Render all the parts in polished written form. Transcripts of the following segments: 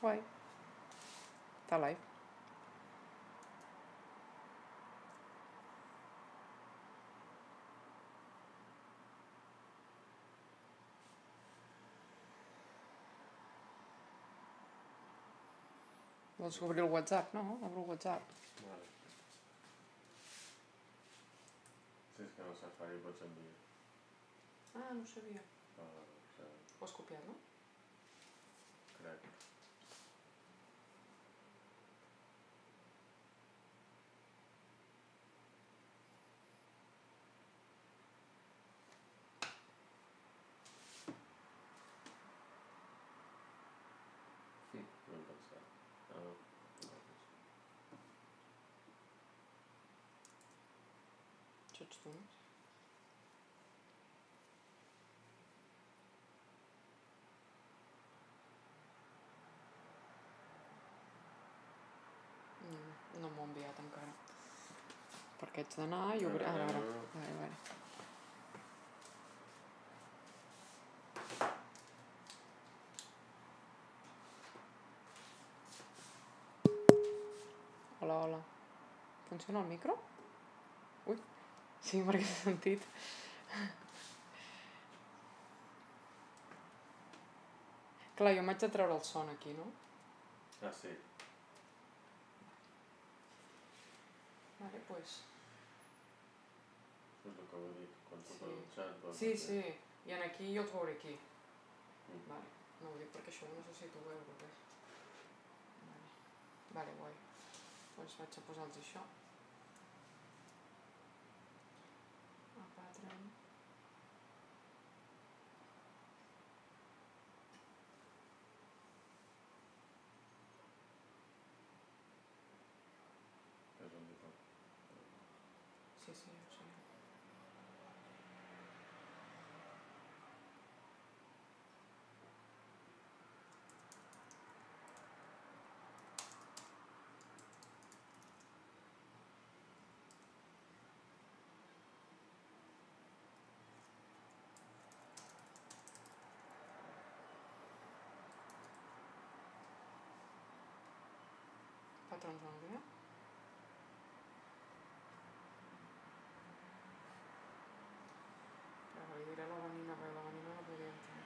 Why? Está live. Vols obrir el WhatsApp, no? Obro el WhatsApp. Vale. Si és que no Safari pots enviar. Ah, no ho sabia. Ho has copiat, no? Crec. No hem pensat. Ah, no. Això ets tu, no? No m'ho ha enviat encara. Perquè haig d'anar i obrir... Ara. Vale. Hola. Funciona el micro? Ui. Sí, perquè s'ha sentit. Clar, jo m'haig de treure el son aquí, no? Ah, sí. Vale, pues... És el que vull dir. Quan tu per el xat... Sí. I en aquí jo el veuré aquí. Vale. No ho dic perquè això ho necessito veure bé. Vale, guai. Doncs vaig a posar-los això. A Patreon. És un diferent. Sí, ho sé. Patrons envia. Però li diré a la Vanina, perquè la Vanina no podria entrar.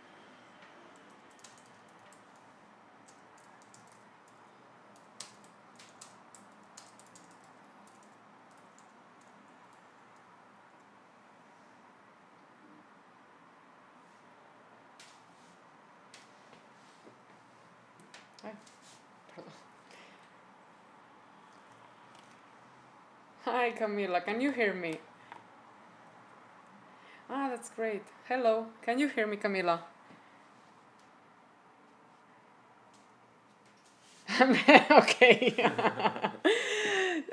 Ai, perdó. Hi Camila, can you hear me? Ah, that's great. Hello, can you hear me, Camila? Okay.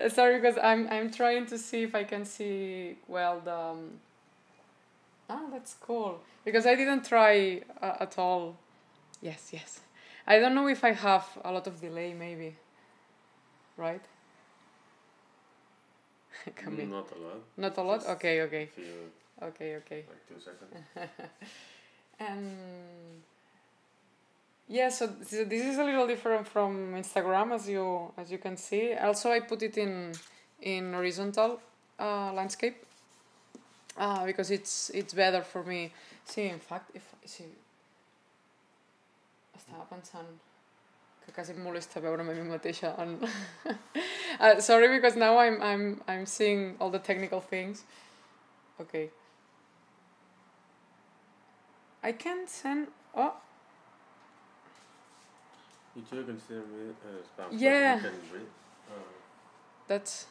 Sorry, because I'm trying to see if I can see well the. That's cool. Because I didn't try at all. Yes. I don't know if I have a lot of delay, maybe. Right? Not a lot. Not a lot? Just Okay. Okay. Okay. Like 2 seconds. And yeah, so this is a little different from Instagram, as you can see. Also, I put it in horizontal landscape because it's better for me. Sí, in fact, estava pensant que quasi em molesta veure'm a mi mateixa en... sorry, because now I'm seeing all the technical things. Okay. I can send... Oh. You do consider me spam. Yeah. You can read. That's...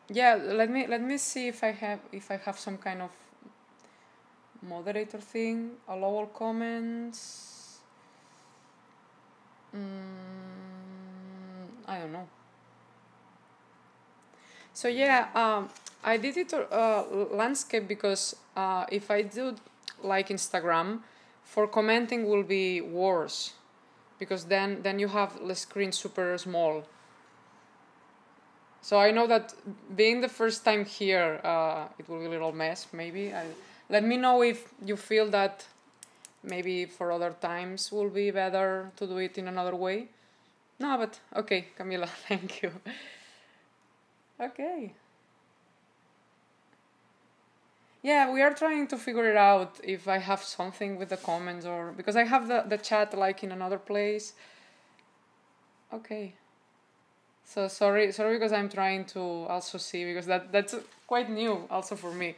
Yeah, let me see if I have some kind of moderator thing. Allow all comments. I don't know. So yeah, I did it landscape because if I do like Instagram, for commenting will be worse, because then you have the screen super small. So I know that being the first time here, it will be a little mess, maybe. Let me know if you feel that maybe for other times will be better to do it in another way. No, but okay, Camila, thank you. Okay. Yeah, we are trying to figure it out if I have something with the comments or because I have the chat like in another place. Okay. So sorry because I'm trying to also see because that's quite new also for me.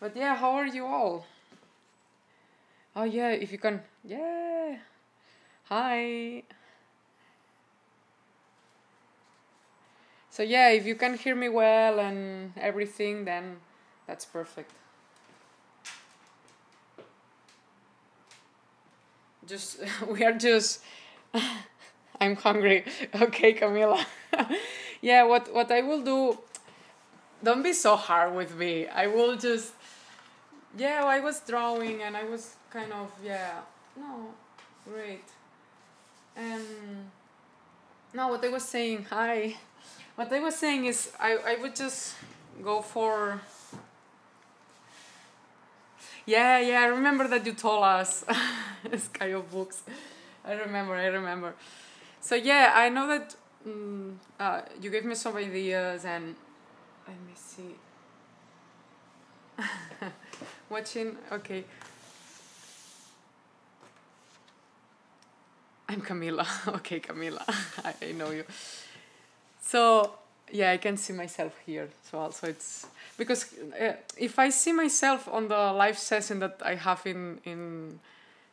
But yeah, how are you all? Oh yeah, if you can, yeah. Hi. So yeah, if you can hear me well and everything, then that's perfect. Just we are just. I'm hungry. Okay, Camila. Yeah, what I will do. Don't be so hard with me. I will just. Yeah, I was drawing and I was kind of no, great. And no, what I was saying. Hi. What I was saying is I would just go for. Yeah, I remember that you told us Sky of Books. I remember. So yeah, I know that you gave me some ideas and let me see. Watching, okay. I'm Camila. Okay, Camila. I know you. So yeah, I can see myself here. So also it's because if I see myself on the live session that I have in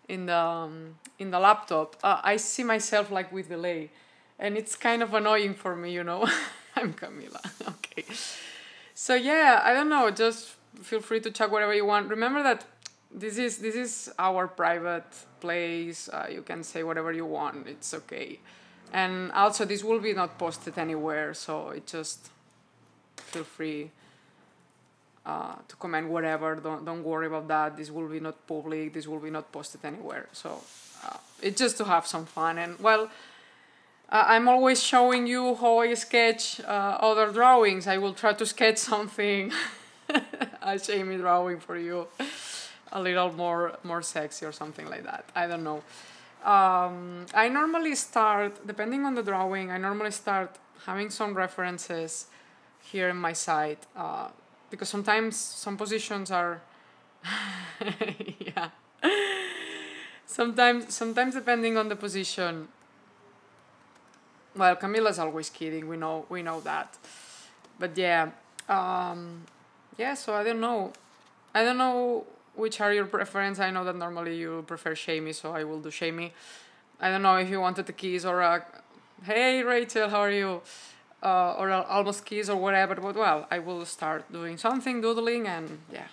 the laptop, I see myself like with delay, and it's kind of annoying for me, you know. I'm Camila. Okay. So yeah, I don't know. Just feel free to check whatever you want. Remember that this is our private place. You can say whatever you want. It's okay. And also, this will be not posted anywhere, so it just feel free to comment whatever. Don't worry about that. This will be not public. This will be not posted anywhere. So it's just to have some fun. And well, I'm always showing you how I sketch other drawings. I will try to sketch something, a shamey drawing for you, a little more sexy or something like that. I don't know. I normally start, depending on the drawing, I normally start having some references here in my site because sometimes some positions are, yeah. Sometimes depending on the position. Well, Camila's always kidding. We know that, but yeah, yeah. So I don't know which are your preference. I know that normally you prefer shamey, so I will do shamey. I don't know if you wanted a kiss or a, hey Rachel, how are you? Or a almost kiss or whatever, but well, I will start doing something, doodling, and yeah.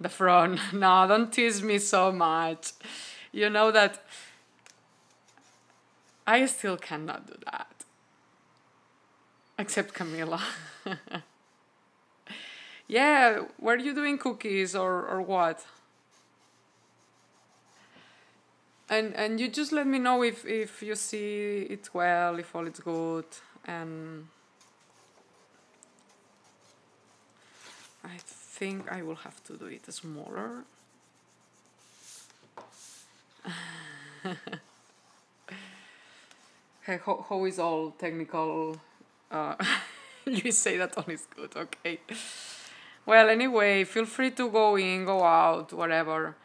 The front. No, don't tease me so much. You know that I still cannot do that. Except Camila. Yeah, were you doing cookies or what? And you just let me know if you see it well, if all is good, and I think I will have to do it smaller. Hey, how is all technical? You say that all is good, okay. Well, anyway, feel free to go in, go out, whatever.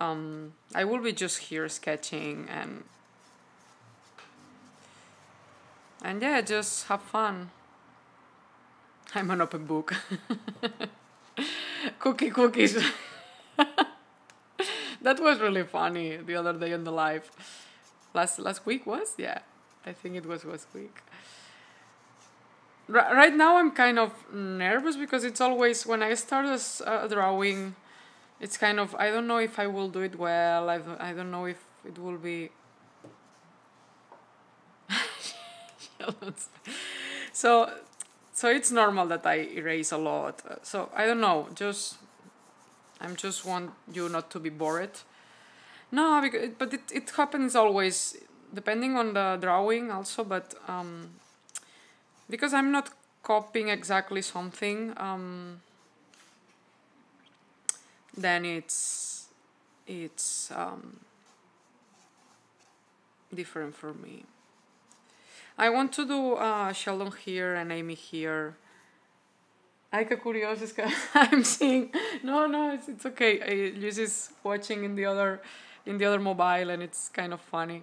I will be just here sketching and yeah, just have fun. I'm an open book. Cookies. That was really funny the other day on the live. Last week was? Yeah, I think it was last week. Right now I'm kind of nervous because it's always when I start a drawing, it's kind of, I don't know if I will do it well. I don't know if it will be. So it's normal that I erase a lot. So I don't know. I'm just want you not to be bored. No, but it happens always, depending on the drawing also. But because I'm not copying exactly something. then it's different for me. I want to do Sheldon here and Amy here. Ay, qué curioso, es que I'm seeing. No, it's okay. Luis is watching in the other mobile, and it's kind of funny.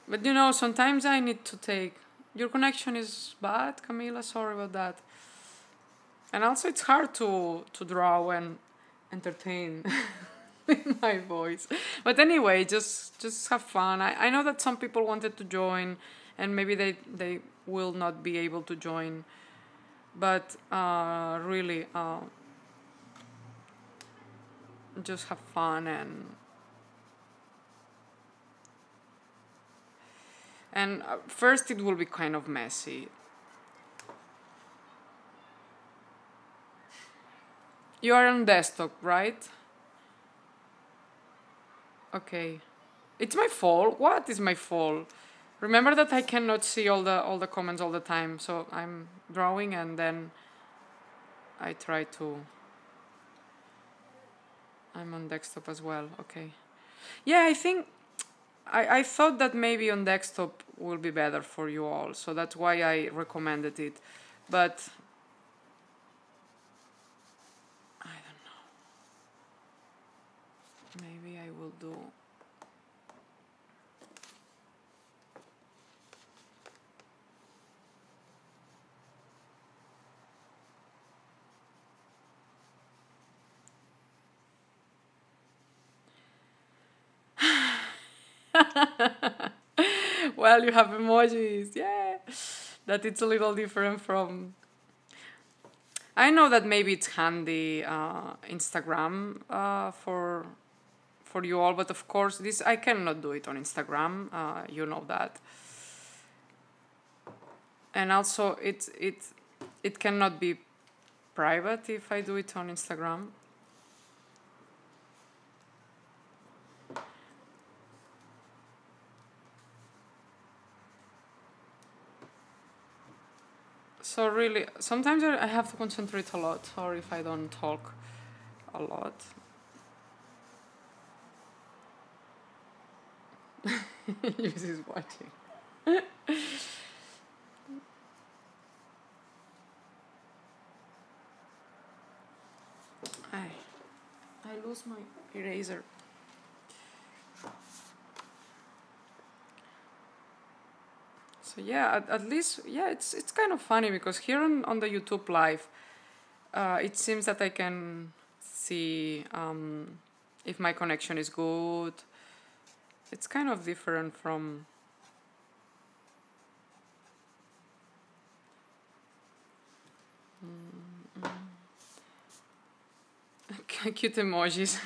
But sometimes I need to take. Your connection is bad, Camila. Sorry about that. And also, it's hard to draw and entertain with my voice. But anyway, just have fun. I know that some people wanted to join, and maybe they will not be able to join. But really, just have fun and first it will be kind of messy. You are on desktop, right? Okay. It's my fault. What is my fault? Remember that I cannot see all the comments all the time, so I'm drawing and then I try to. I'm on desktop as well. Okay. Yeah, I think I thought that maybe on desktop will be better for you all, so that's why I recommended it. But I don't know. Maybe I will do. Well, you have emojis, yeah. That it's a little different from. I know that maybe it's handy Instagram for you all, but of course this I cannot do it on Instagram. You know that. And also it cannot be private if I do it on Instagram. So really, sometimes I have to concentrate a lot, or if I don't talk a lot. This is watching. I lose my eraser. So yeah, at least yeah, it's kind of funny because here on the YouTube live, it seems that I can see if my connection is good. It's kind of different from. Cute emojis.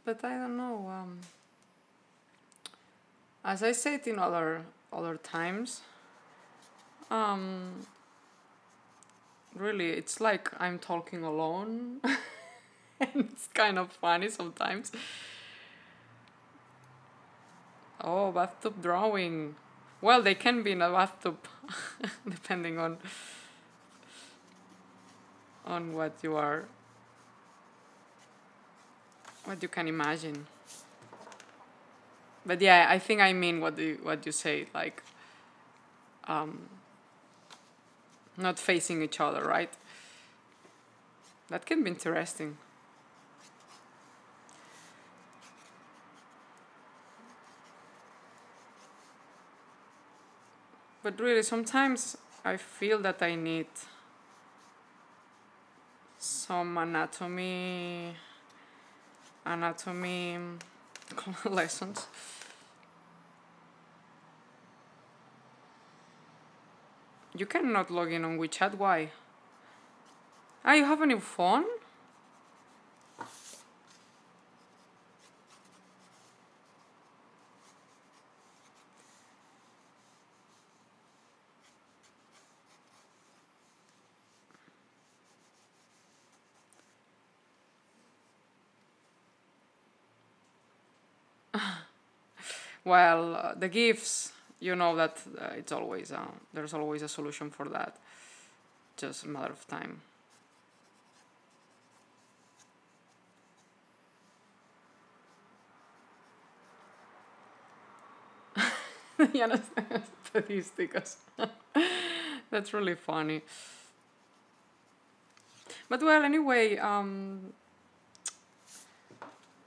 But I don't know. As I said in other times, really, it's like I'm talking alone, and it's kind of funny sometimes. Oh, bathtub drawing. Well, they can be in a bathtub, depending on what you are, what you can imagine. But yeah, I think I mean what you say, like, not facing each other, right? That can be interesting. But really, sometimes I feel that I need some anatomy lessons. You cannot log in on WeChat. Why? Ah, you have a new phone? Well, the gifts you know that it's always there's always a solution for that. Just a matter of time. Ya no sé, estadísticas. That's really funny. But well, anyway,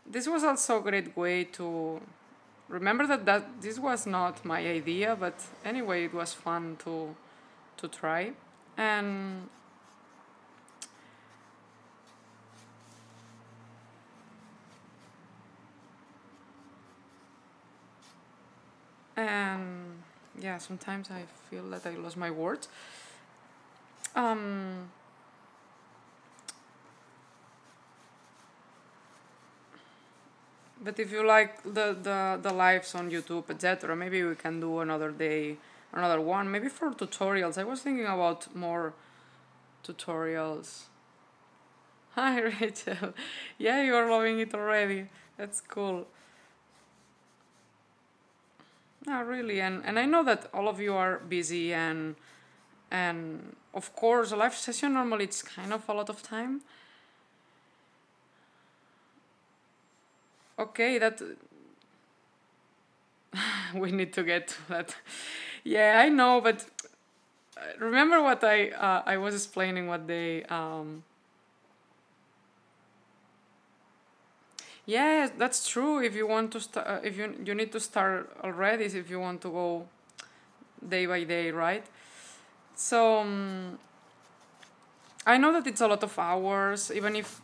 this was also a great way to remember that this was not my idea, but anyway, it was fun to try. And yeah, sometimes I feel that I lost my words. But if you like the lives on YouTube, etc., maybe we can do another day, another one, maybe for tutorials. I was thinking about more tutorials. Hi, Rachel. Yeah, you are loving it already. That's cool. No, really, and I know that all of you are busy, and of course a live session normally it's kind of a lot of time. Okay, that we need to get to that. Yeah, I know, but remember what I was explaining what they yeah, that's true. If you want to start, if you need to start already, if you want to go day by day, right? So I know that it's a lot of hours. Even if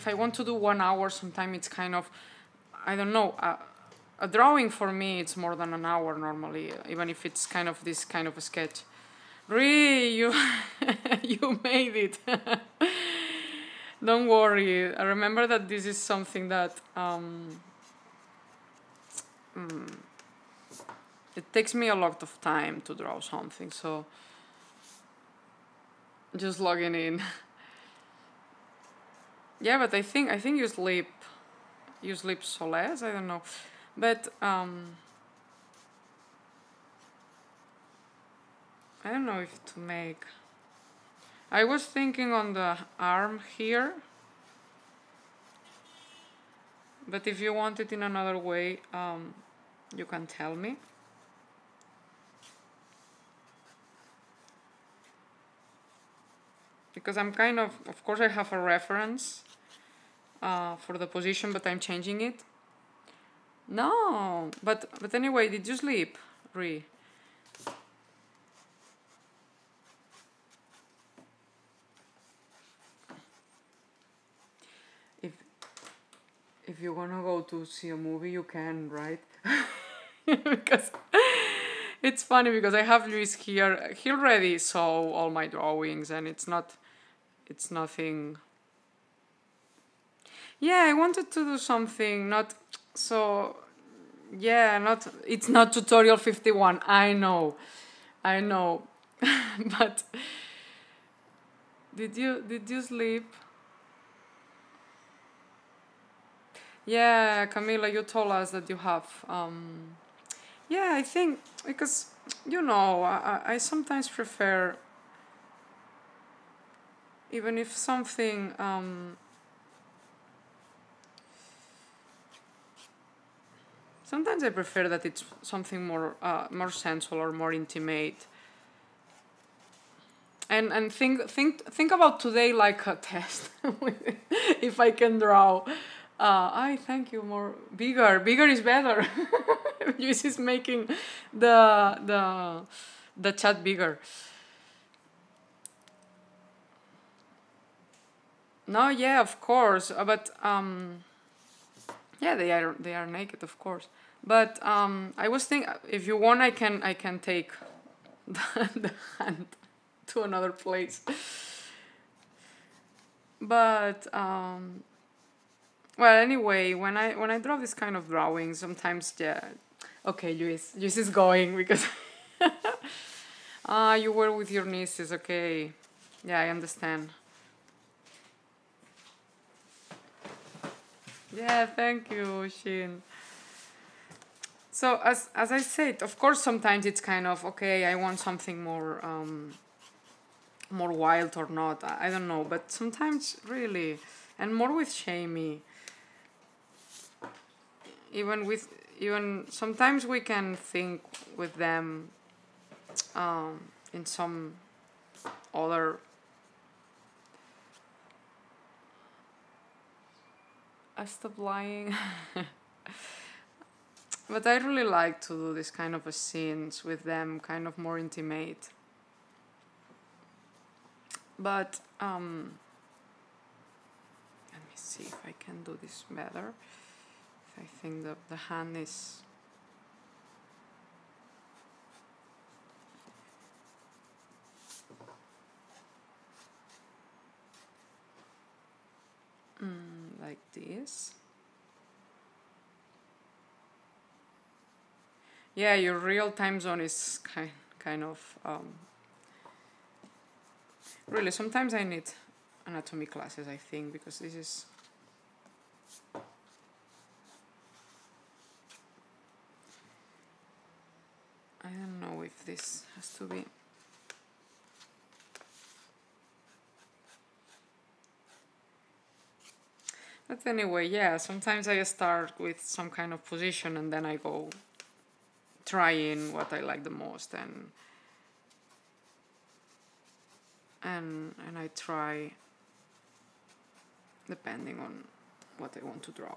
I want to do 1 hour, sometimes it's kind of, I don't know. A drawing for me it's more than an hour normally, even if it's kind of this kind of a sketch. Really, you you made it. Don't worry. I remember that this is something that it takes me a lot of time to draw something, so just logging in. Yeah, but I think you sleep so less. I don't know, but I don't know if to make. I was thinking on the arm here, but if you want it in another way, you can tell me. Because I'm kind of course I have a reference for the position, but I'm changing it. No, but anyway, did you sleep, Ree? If you're gonna go to see a movie, you can, right? Because it's funny because I have Luis here. He already saw all my drawings, and it's nothing. Yeah, I wanted to do something not so. Yeah, it's not tutorial 51. I know, but did you sleep? Yeah, Camila, you told us that you have. Yeah, I think because I sometimes prefer, even if something. Sometimes I prefer that it's something more sensual or more intimate. And think about today like a test. If I can draw. I thank you more bigger is better. Luis is making the chat bigger. No, yeah, of course, but yeah, they are naked, of course. But I was thinking, if you want, I can take the hand to another place. But well, anyway, when I draw this kind of drawing, sometimes yeah. Okay, Luis is going because you were with your nieces. Okay, yeah, I understand. Yeah, thank you, Shin. So as I said, of course, sometimes it's kind of okay. I want something more wild or not. I don't know, but sometimes really, and more with Shamey. Even sometimes we can think with them in some other. I stop lying. But I really like to do this kind of a scenes with them, kind of more intimate. But let me see if I can do this better. If I think that the hand is. Like this. Yeah, your real time zone is kind of really. Sometimes I need anatomy classes, I think, because this is. I don't know if this has to be. But anyway, yeah, sometimes I start with some kind of position and then I go trying what I like the most and I try depending on what I want to draw.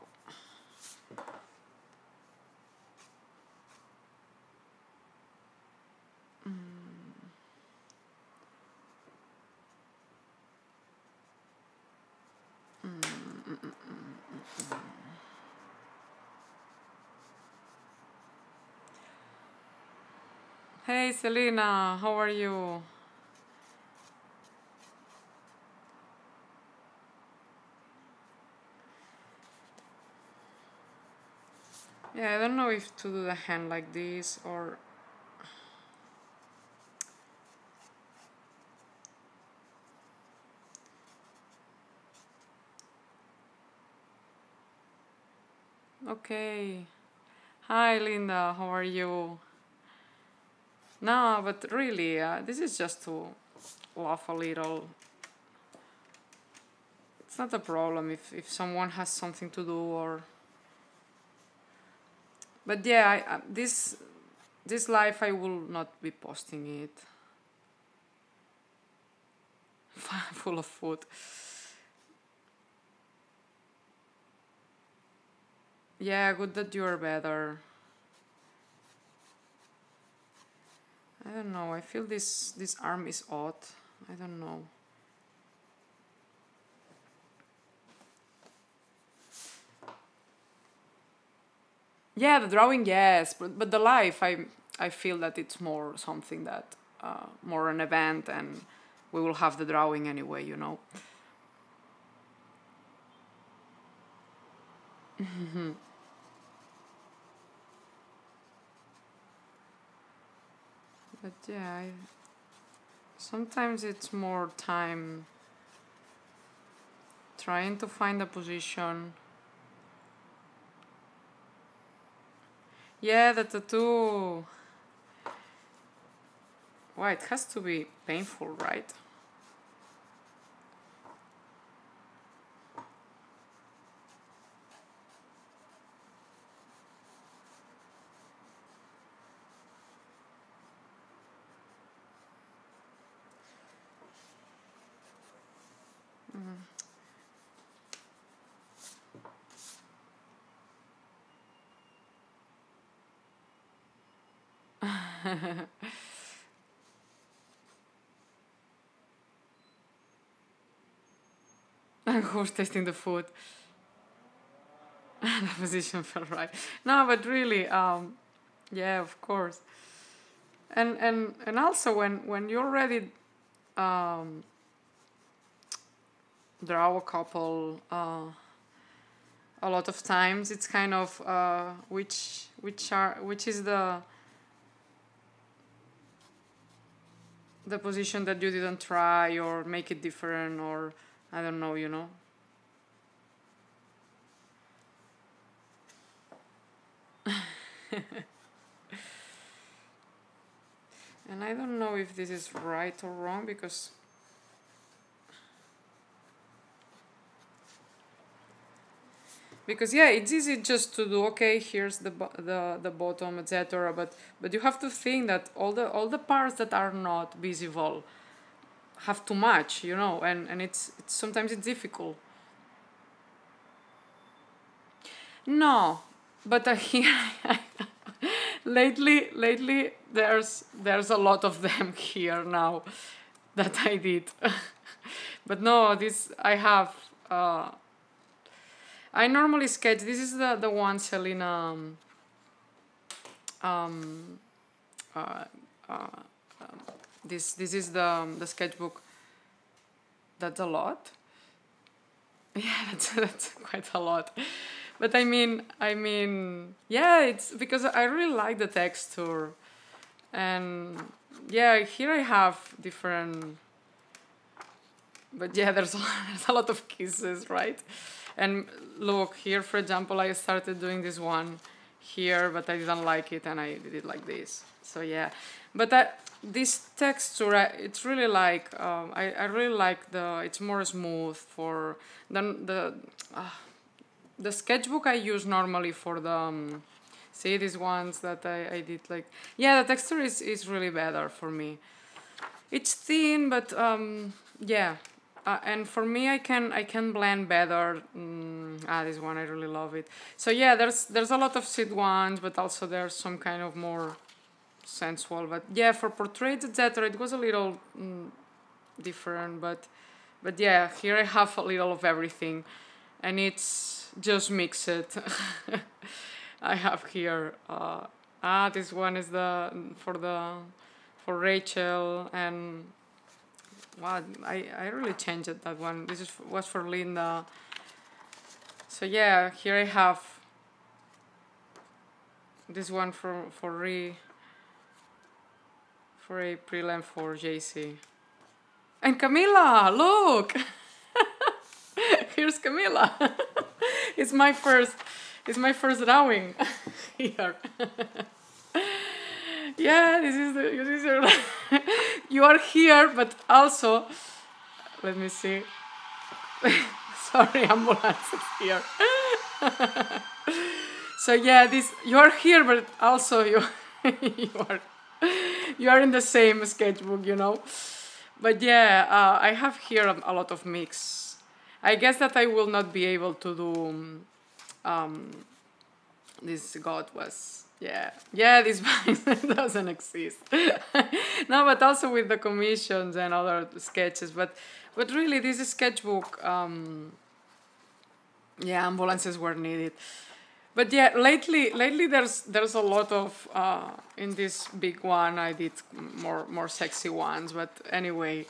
Hey Selena, how are you? Yeah, I don't know if to do the hand like this or. Okay. Hi Linda, how are you? No, but really, this is just to laugh a little. It's not a problem if someone has something to do or. But yeah, this live I will not be posting it. Full of food. Yeah, good that you're better. I don't know. I feel this arm is odd. I don't know. Yeah, the drawing, yes, but the life, I feel that it's more something that more an event, and we will have the drawing anyway, you know. But yeah, sometimes it's more time trying to find a position. Yeah, the tattoo. Why, it has to be painful, right? Who's tasting the food? The position felt right. No, but really, yeah, of course. And also when you already draw a couple a lot of times, it's kind of which is the position that you didn't try or make it different, or I don't know, you know. And I don't know if this is right or wrong because yeah, it's easy just to do, okay, here's the bottom, etc. But you have to think that all the parts that are not visible have too much, you know, and it's sometimes it's difficult. No, but here lately there's a lot of them here now that I did. But no, this I have. I normally sketch. This is the one Selena. Um, uh, uh, this is the sketchbook. That's a lot. Yeah, that's quite a lot. But I mean, yeah, it's because I really like the texture, and yeah, here I have different. But yeah, there's a lot of kisses, right? And look here, for example, I started doing this one here, but I didn't like it, and I did it like this. So yeah, but this texture, it's really like I really like it's more smooth for the sketchbook I use normally for the see these ones that I did like, yeah, the texture is really better for me. It's thin, but yeah. And for me, I can blend better. This one I really love it. So yeah, there's a lot of seed ones, but also there's some kind of more sensual. But yeah, for portraits, etc., it was a little different. But yeah, here I have a little of everything, and it's just mix it. I have here. This one is for Rachel, and wow, I really changed it, that one. This was for Linda. So yeah, here I have this one for April and for JC. And Camila, look! Here's Camila. It's my first drawing here. Yeah, this is your you are here, but also, let me see. Sorry, ambulance is here. So yeah, you are here, but also you are in the same sketchbook, you know. But yeah, I have here a lot of mix. I guess that I will not be able to do. This god was. Yeah, this doesn't exist. No, but also with the commissions and other sketches. But really, this sketchbook, yeah, ambulances were needed. But yeah, lately there's a lot of in this big one I did more sexy ones. But anyway,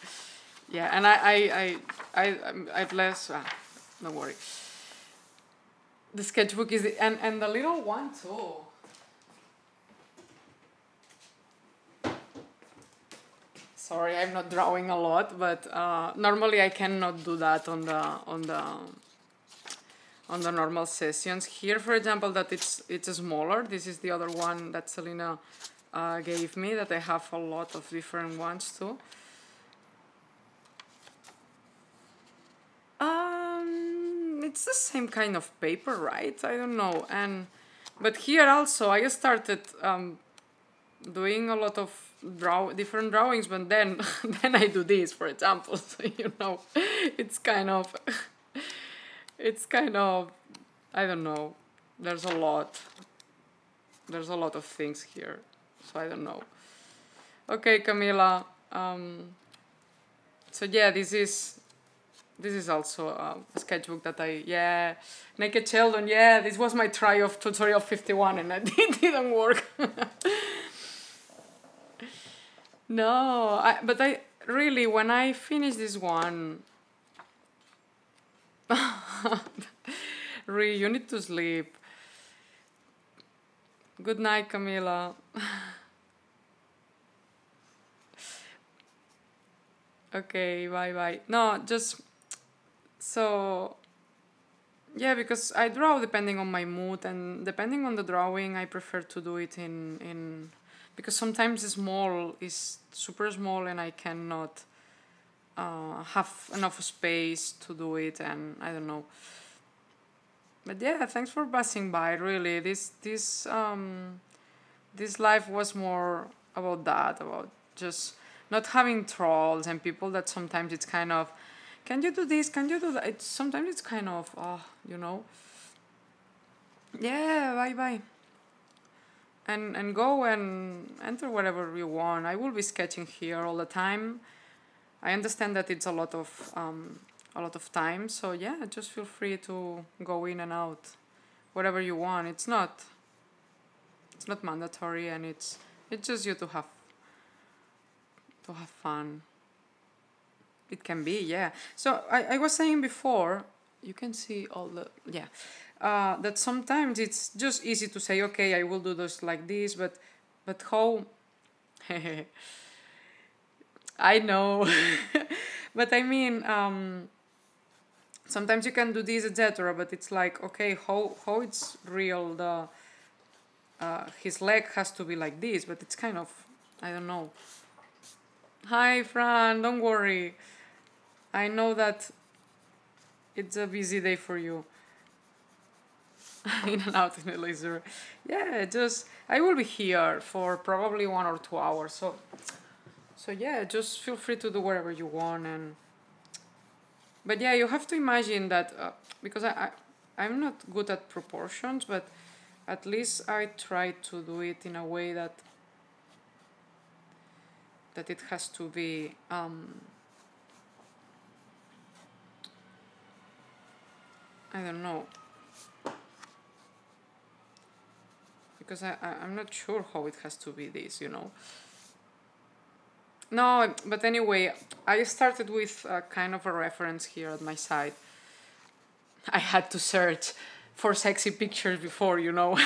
yeah, and I've less. Don't worry. The sketchbook is and the little one too. Sorry, I'm not drawing a lot, but normally I cannot do that on the normal sessions. Here, for example, that it's smaller. This is the other one that Selena gave me. That I have a lot of different ones too. It's the same kind of paper, right? I don't know. But here also I started doing a lot of different drawings, but then I do this, for example. So you know, it's kind of I don't know. There's a lot of things here, so I don't know. Okay, Camila. So yeah, this is also a sketchbook that Naked Children, yeah, this was my try of tutorial 51 and it didn't work. No, but I really, when I finish this one, Ree, you need to sleep. Good night, Camila. Okay, bye. No, just so yeah, because I draw depending on my mood, and depending on the drawing, I prefer to do it in because sometimes small is super small and I cannot have enough space to do it, and I don't know. But yeah, thanks for passing by. Really, this life was more about that, about just not having trolls and people that sometimes it's kind of, can you do this? Can you do that? Sometimes it's kind of, you know, yeah, bye bye. And go and enter whatever you want. I will be sketching here all the time. I understand that it's a lot of time. So yeah, just feel free to go in and out, whatever you want. It's not mandatory, and it's just you to have fun. It can be, yeah. So I was saying before, you can see all the, yeah, that sometimes it's just easy to say, okay, I will do this like this, but how, I know, but I mean, sometimes you can do this, etc. But it's like, okay, how it's real, the his leg has to be like this, but it's kind of, I don't know. Hi, Fran, don't worry. I know that it's a busy day for you. In and out in the laser. Yeah, just, I will be here for probably 1 or 2 hours. So yeah, just feel free to do whatever you want. But yeah, you have to imagine that, because I'm not good at proportions, but at least I try to do it in a way that it has to be, I don't know, because I'm not sure how it has to be this, you know. No, but anyway, I started with kind of a reference here at my side. I had to search for sexy pictures before, you know.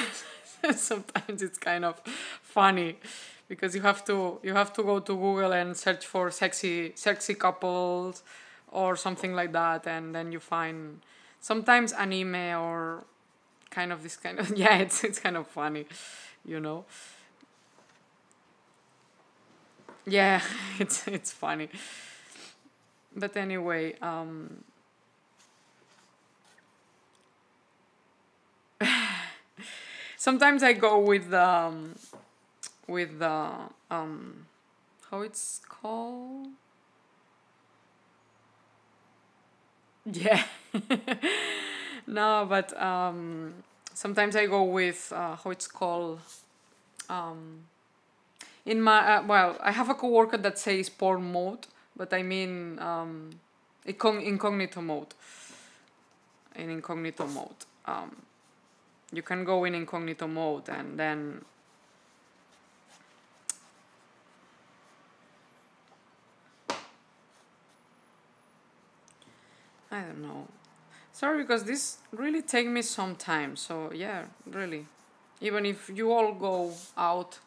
Sometimes it's kind of funny because you have to go to Google and search for sexy couples or something like that, and then you find sometimes anime or kind of this kind of, yeah, it's kind of funny, you know. Yeah, it's funny. But anyway, sometimes I go with the how it's called? Yeah. No, but sometimes I go with how it's called. In my well, I have a coworker that says porn mode, but I mean incognito mode. In incognito mode, you can go in incognito mode and then I don't know. Sorry, because this really take me some time. So yeah, really, even if you all go out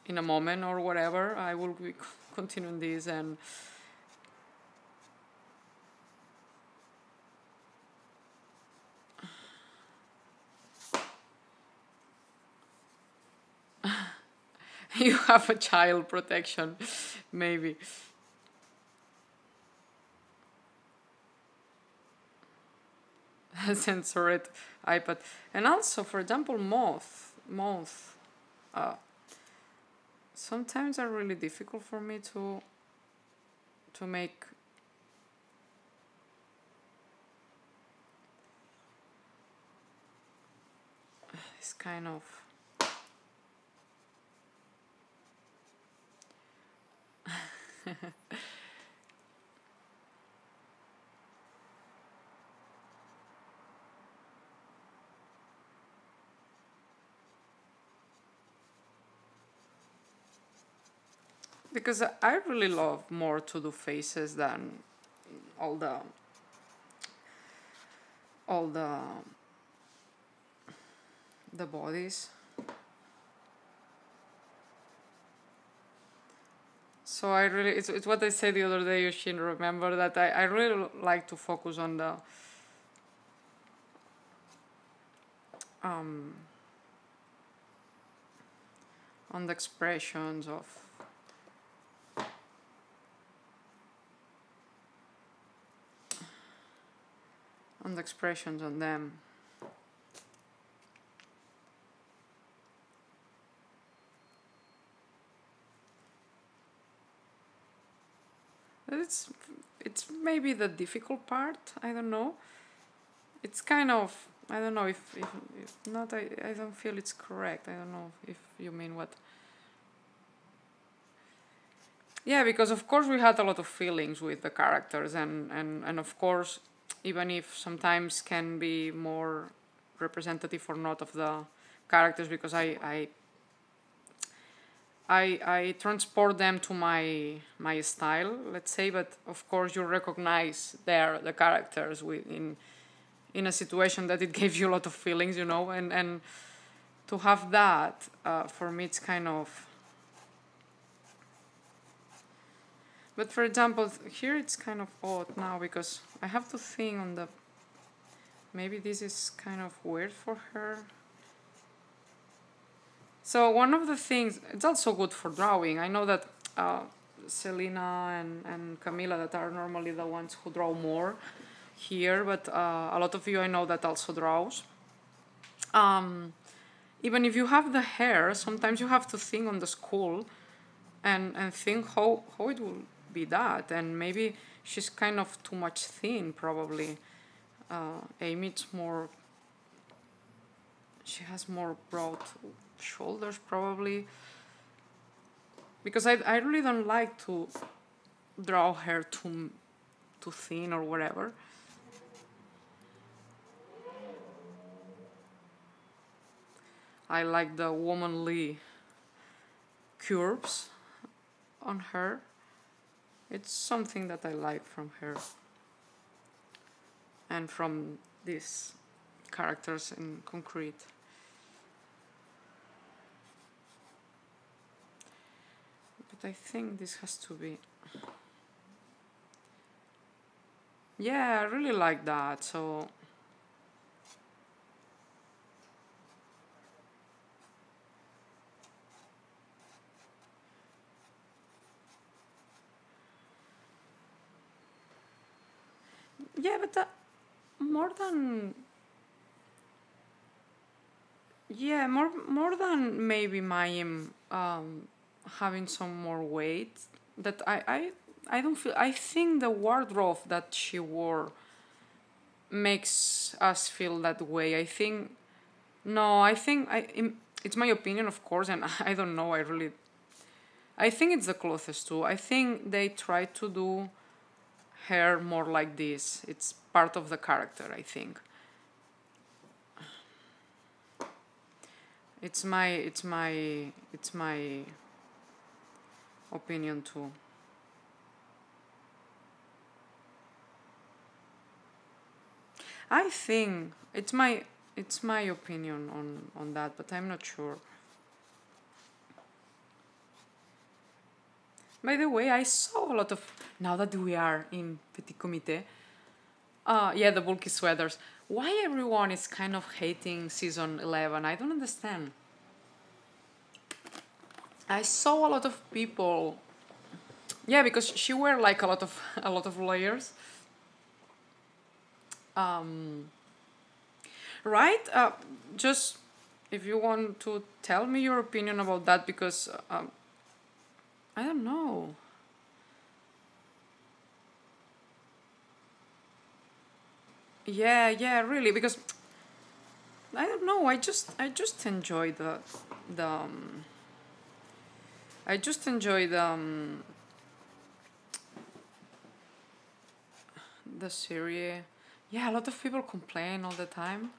in a moment or whatever, I will be continuing this and. You have a child protection, maybe. Censored iPad, and also, for example, moth. Sometimes are really difficult for me to make. This kind of. Because I really love more to do faces than all the all the bodies. So I really, it's what I said the other day, Yoshin, remember that I really like to focus on the on the expressions of on them. It's maybe the difficult part. I don't know. It's kind of, I don't know if not. I don't feel it's correct. I don't know if you mean what. Yeah, because of course we had a lot of feelings with the characters, and of course, even if sometimes can be more representative or not of the characters, because I transport them to my style, let's say, but of course you recognize the characters in a situation that it gave you a lot of feelings, and to have that, for me it's kind of. But for example, here it's kind of odd now because I have to think on the. Maybe this is kind of weird for her. So one of the things, it's also good for drawing. I know that Selena and Camila, that are normally the ones who draw more here, but a lot of you I know that also draws. Even if you have the hair, sometimes you have to think on the skull and think how it will be that, and maybe she's kind of too much thin probably. Amy, it's more, she has more broad shoulders probably, because I really don't like to draw her too thin or whatever. I like the womanly curves on her. It's something that I like from her and from these characters in Concrete. But I think this has to be. Yeah, I really like that. So. Yeah, but more than. Yeah, more than maybe Mayim having some more weight. That I don't feel. I think the wardrobe that she wore makes us feel that way. I think. No, I think it's my opinion, of course, and I don't know. I think it's the closest to. I think they try to do hair more like this. It's part of the character, I think. It's my opinion too. I think it's my opinion on that, but I'm not sure. By the way, I saw a lot of, now that we are in Petit Comité, yeah, the bulky sweaters. Why everyone is kind of hating season 11? I don't understand. I saw a lot of people. Yeah, because she wear like a lot of layers. Right? Just if you want to tell me your opinion about that, because I don't know. Yeah, really, because I don't know. I just enjoy the I just enjoy the series. Yeah, a lot of people complain all the time.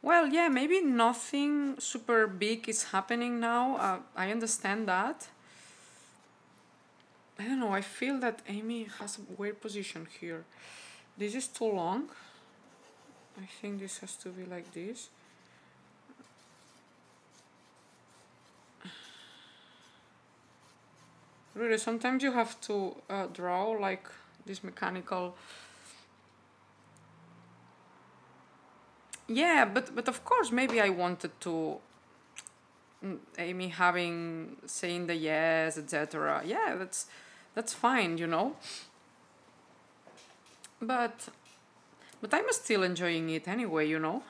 Well, yeah, maybe nothing super big is happening now. I understand that. I don't know, I feel that Amy has a weird position here. This is too long. I think this has to be like this. Really, sometimes you have to draw like this mechanical. Yeah, but of course, maybe I wanted to Amy having saying the yes, etc. Yeah, that's fine, you know. But I'm still enjoying it anyway, you know.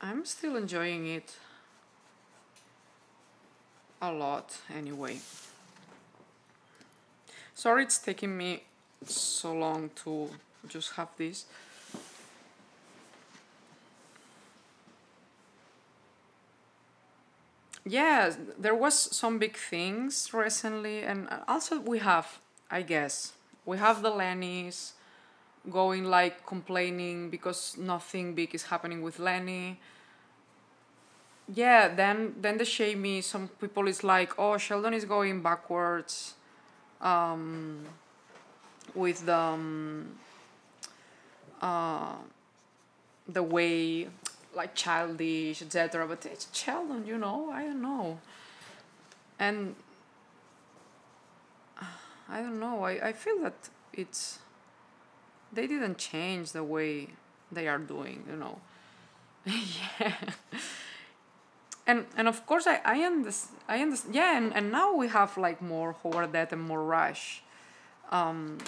I'm still enjoying it a lot anyway. Sorry it's taking me so long to just have this. Yeah, there was some big things recently, and also we have, I guess, we have the Lennys going like complaining because nothing big is happening with Lenny. Yeah, then the shamey. Some people is like, oh, Sheldon is going backwards, um, with uh, the way, like childish, etc. But it's Sheldon, you know. I don't know, and I don't know. I feel that it's they didn't change the way they are doing, you know. Yeah. And of course I understand, yeah, and now we have like more Howard Death and more Rush. Um,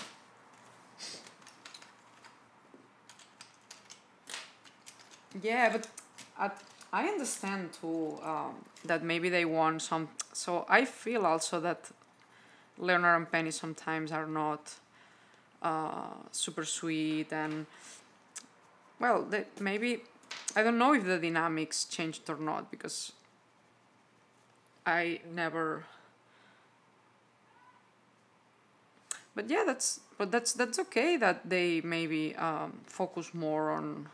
yeah, but I, I understand too, that maybe they want some. So I feel also that Leonard and Penny sometimes are not super sweet, and well, maybe I don't know if the dynamics changed or not, because I never. But yeah, that's okay that they maybe focus more on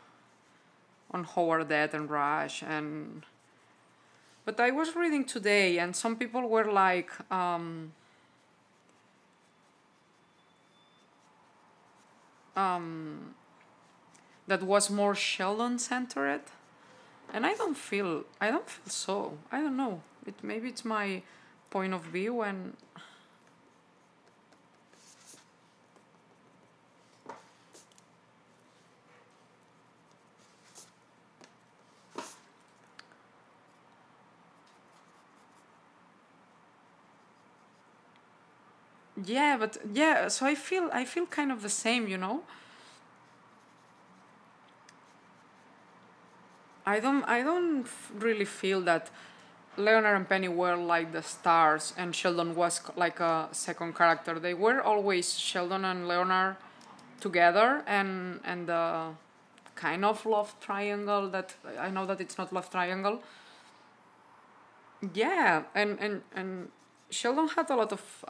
Howard Death and Rush. And but I was reading today, and some people were like, that was more Sheldon centered, and I don't feel so. I don't know. Maybe it's my point of view, and yeah, but yeah. So I feel kind of the same, you know. I don't really feel that Leonard and Penny were like the stars and Sheldon was like a second character. They were always Sheldon and Leonard together, and the kind of love triangle that I know that it's not love triangle. Yeah, and Sheldon had a lot of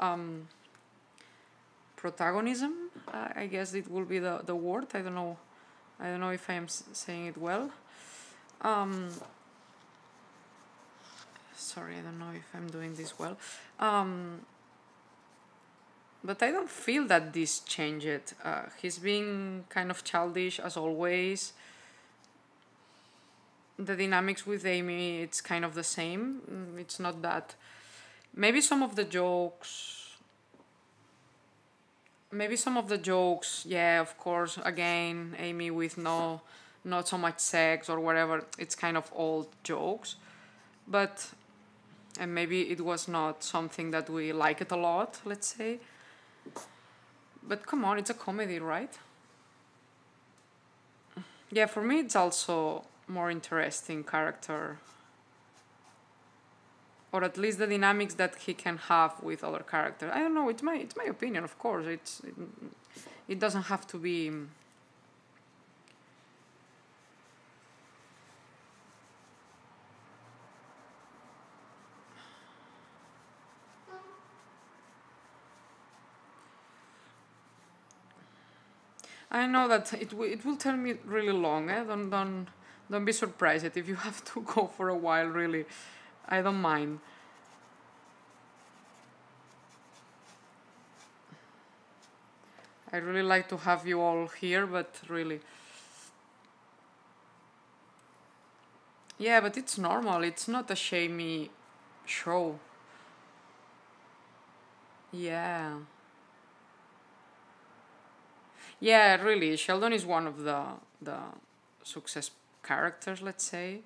protagonism. I guess it will be the word. I don't know. I don't know if I am saying it well. Um, Sorry, I don't know if I'm doing this well. Um, but I don't feel that this changed. He's being kind of childish as always. The dynamics with Amy, it's kind of the same. It's not that. Maybe some of the jokes. Maybe some of the jokes, yeah, of course. Again, Amy with not so much sex or whatever. It's kind of old jokes, but and maybe it was not something that we like it a lot, let's say. But come on, it's a comedy, right? Yeah, for me it's also more interesting character, or at least the dynamics that he can have with other characters. I don't know. It's my opinion, of course. It doesn't have to be. I know that it will take me really long. Don't be surprised if you have to go for a while. Really, I don't mind. I really like to have you all here, but really, yeah. But it's normal. It's not a shamey show. Yeah. Yeah, really, Sheldon is one of the success characters, let's say.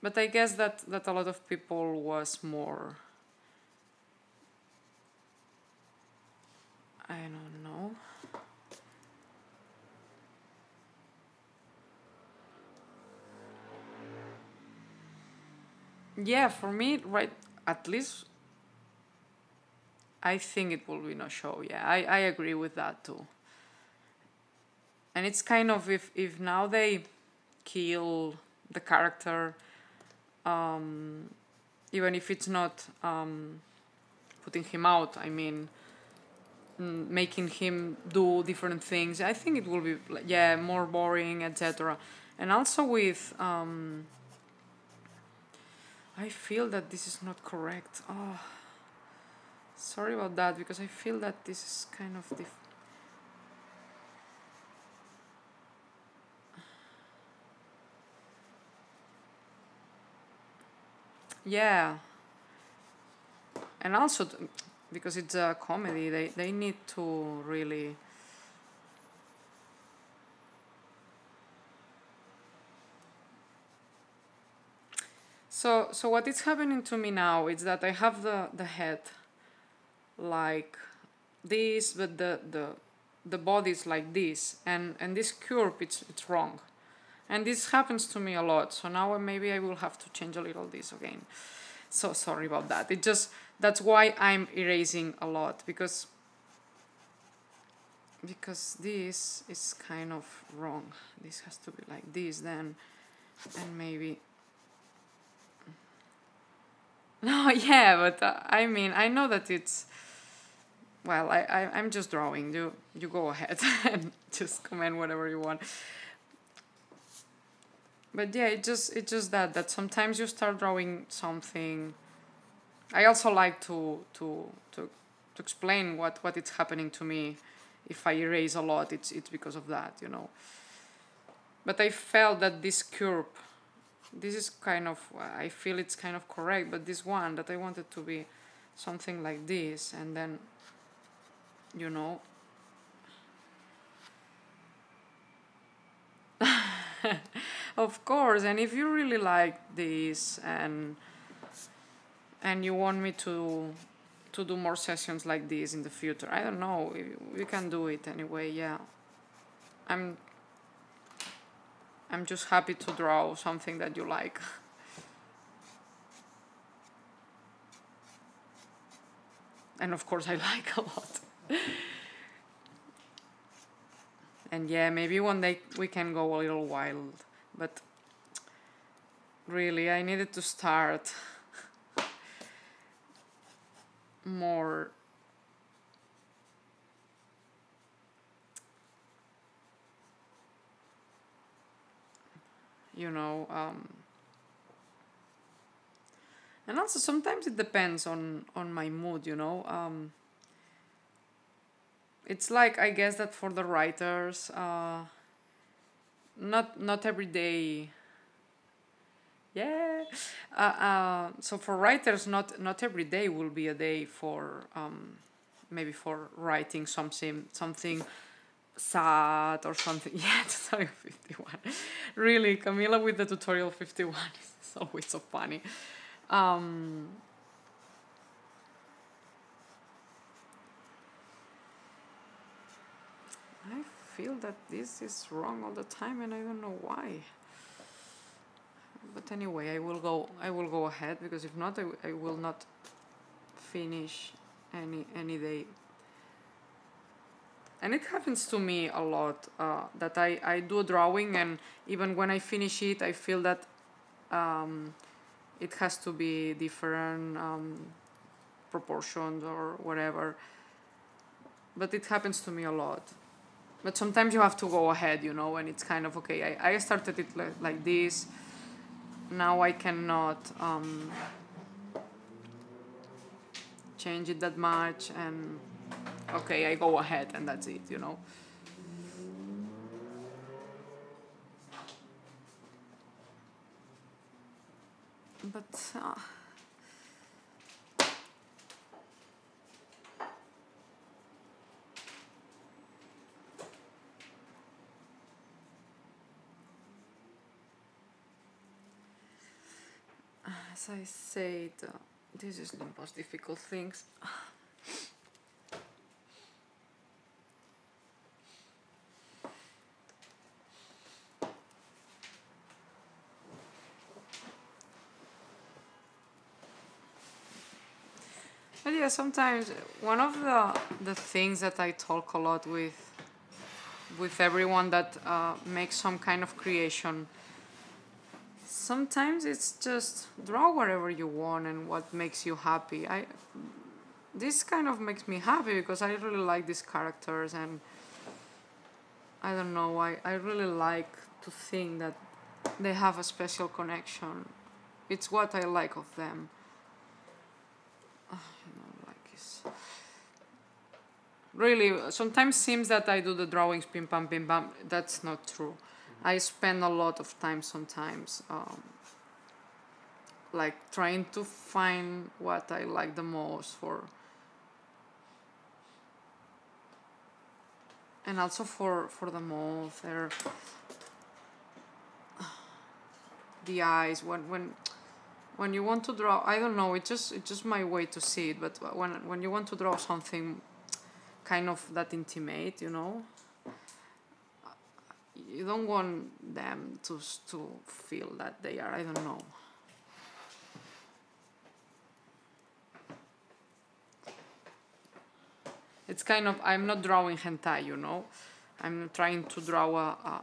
But I guess that a lot of people was more, I don't know. Yeah, for me, right, at least I think it will be no show. Yeah, I agree with that too. And it's kind of, if now they kill the character, um, even if it's not putting him out, I mean, making him do different things, I think it will be, yeah, more boring, etc. And also with, I feel that this is not correct. Oh, sorry about that, because I feel that this is kind of yeah. And also, because it's a comedy, they need to really. So what is happening to me now is that I have the head like this, but the body is like this, and this curve, it's wrong, and this happens to me a lot. So now maybe I will have to change a little this again. So sorry about that. It just, that's why I'm erasing a lot, because this is kind of wrong. This has to be like this then, and maybe. No, yeah, but I mean, I know that it's, well, I'm just drawing. You go ahead and just comment whatever you want. But yeah, it's just that sometimes you start drawing something. I also like to explain what is happening to me. If I erase a lot, it's because of that, you know. But I felt that this curve, this is kind of, I feel it's kind of correct, but this one that I wanted to be something like this, and then, you know. Of course, and if you really like this, and you want me to do more sessions like this in the future, I don't know, we can do it anyway. Yeah, I'm just happy to draw something that you like. And of course I like a lot. And yeah, maybe one day we can go a little wild, but really I needed to start more, you know. And also sometimes it depends on my mood, you know. It's like, I guess that for the writers, not every day. Yeah. So for writers, not every day will be a day for, maybe for writing something sad or something. Yeah, tutorial 51. Really, Camila with the tutorial 51 is always so funny. I feel that this is wrong all the time, and I don't know why. But anyway, I will go ahead, because if not, I will not finish any day. And it happens to me a lot, that I do a drawing, and even when I finish it, I feel that it has to be different proportions or whatever. But it happens to me a lot. But sometimes you have to go ahead, you know, and it's kind of okay. I started it like this. Now I cannot change it that much, and okay, I go ahead, and that's it, you know. But as I said, this is the most difficult things. But yeah, sometimes one of the things that I talk a lot with everyone that makes some kind of creation. Sometimes it's just draw whatever you want and what makes you happy. This kind of makes me happy because I really like these characters, and I don't know, I really like to think that they have a special connection. It's what I like of them. Like it's really sometimes seems that I do the drawings pim pam. That's not true. I spend a lot of time sometimes, like trying to find what I like the most for, and also for the mouth or the eyes. When you want to draw, I don't know. It's just my way to see it. But when you want to draw something kind of that intimate, you know, you don't want them to feel that they are. I don't know. It's kind of, I'm not drawing hentai, you know. I'm trying to draw a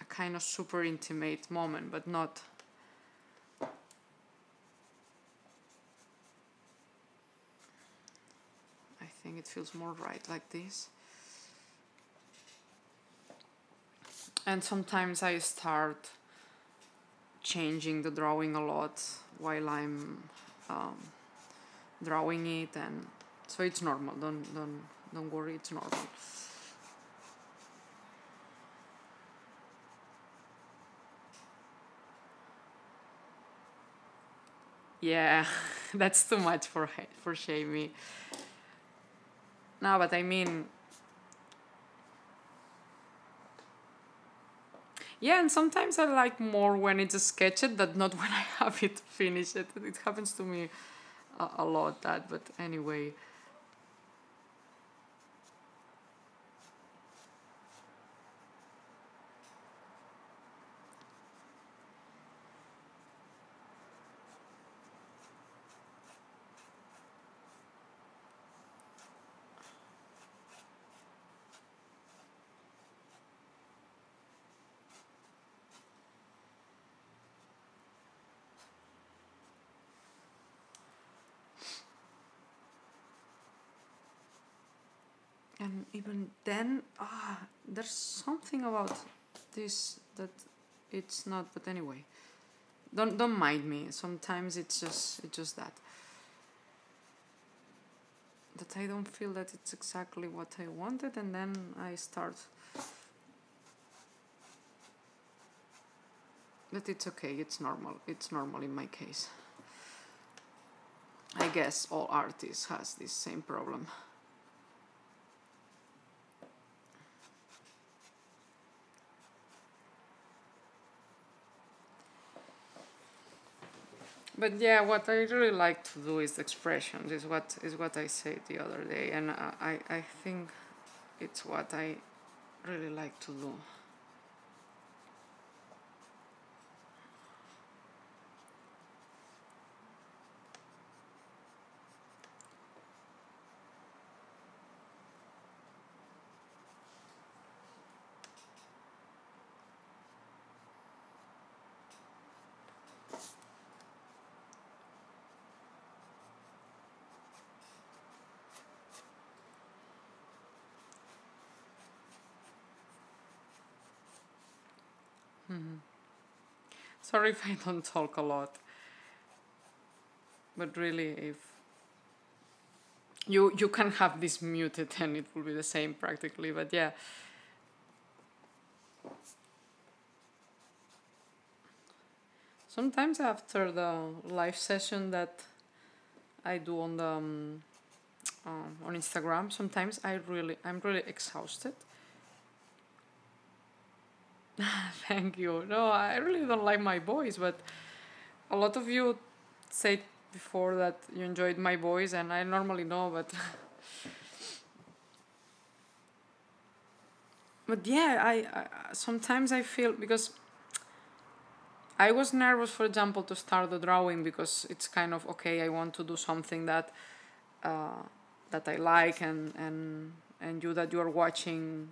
kind of super intimate moment, but not. I think it feels more right like this. And sometimes I start changing the drawing a lot while I'm drawing it, and so it's normal. Don't worry, it's normal. Yeah, that's too much for Shamey. No, but I mean, yeah, and sometimes I like more when it's sketched than not when I have it finished. It happens to me a lot, that, but anyway. And even then, there's something about this that it's not. But anyway, don't mind me. Sometimes it's just that I don't feel that it's exactly what I wanted, and then I start. But it's okay. It's normal. It's normal in my case. I guess all artists has this same problem. But yeah, what I really like to do is expressions. Is what I said the other day, and I think it's what I really like to do. Sorry if I don't talk a lot, but really, if you can have this muted and it will be the same practically. But yeah, sometimes after the live session that I do on the on Instagram, sometimes I'm really exhausted. Thank you. No, I really don't like my voice, but a lot of you said before that you enjoyed my voice, and I normally know, but but yeah, I sometimes I feel because I was nervous, for example, to start the drawing because it's kind of okay. I want to do something uh, that I like, and you that you are watching,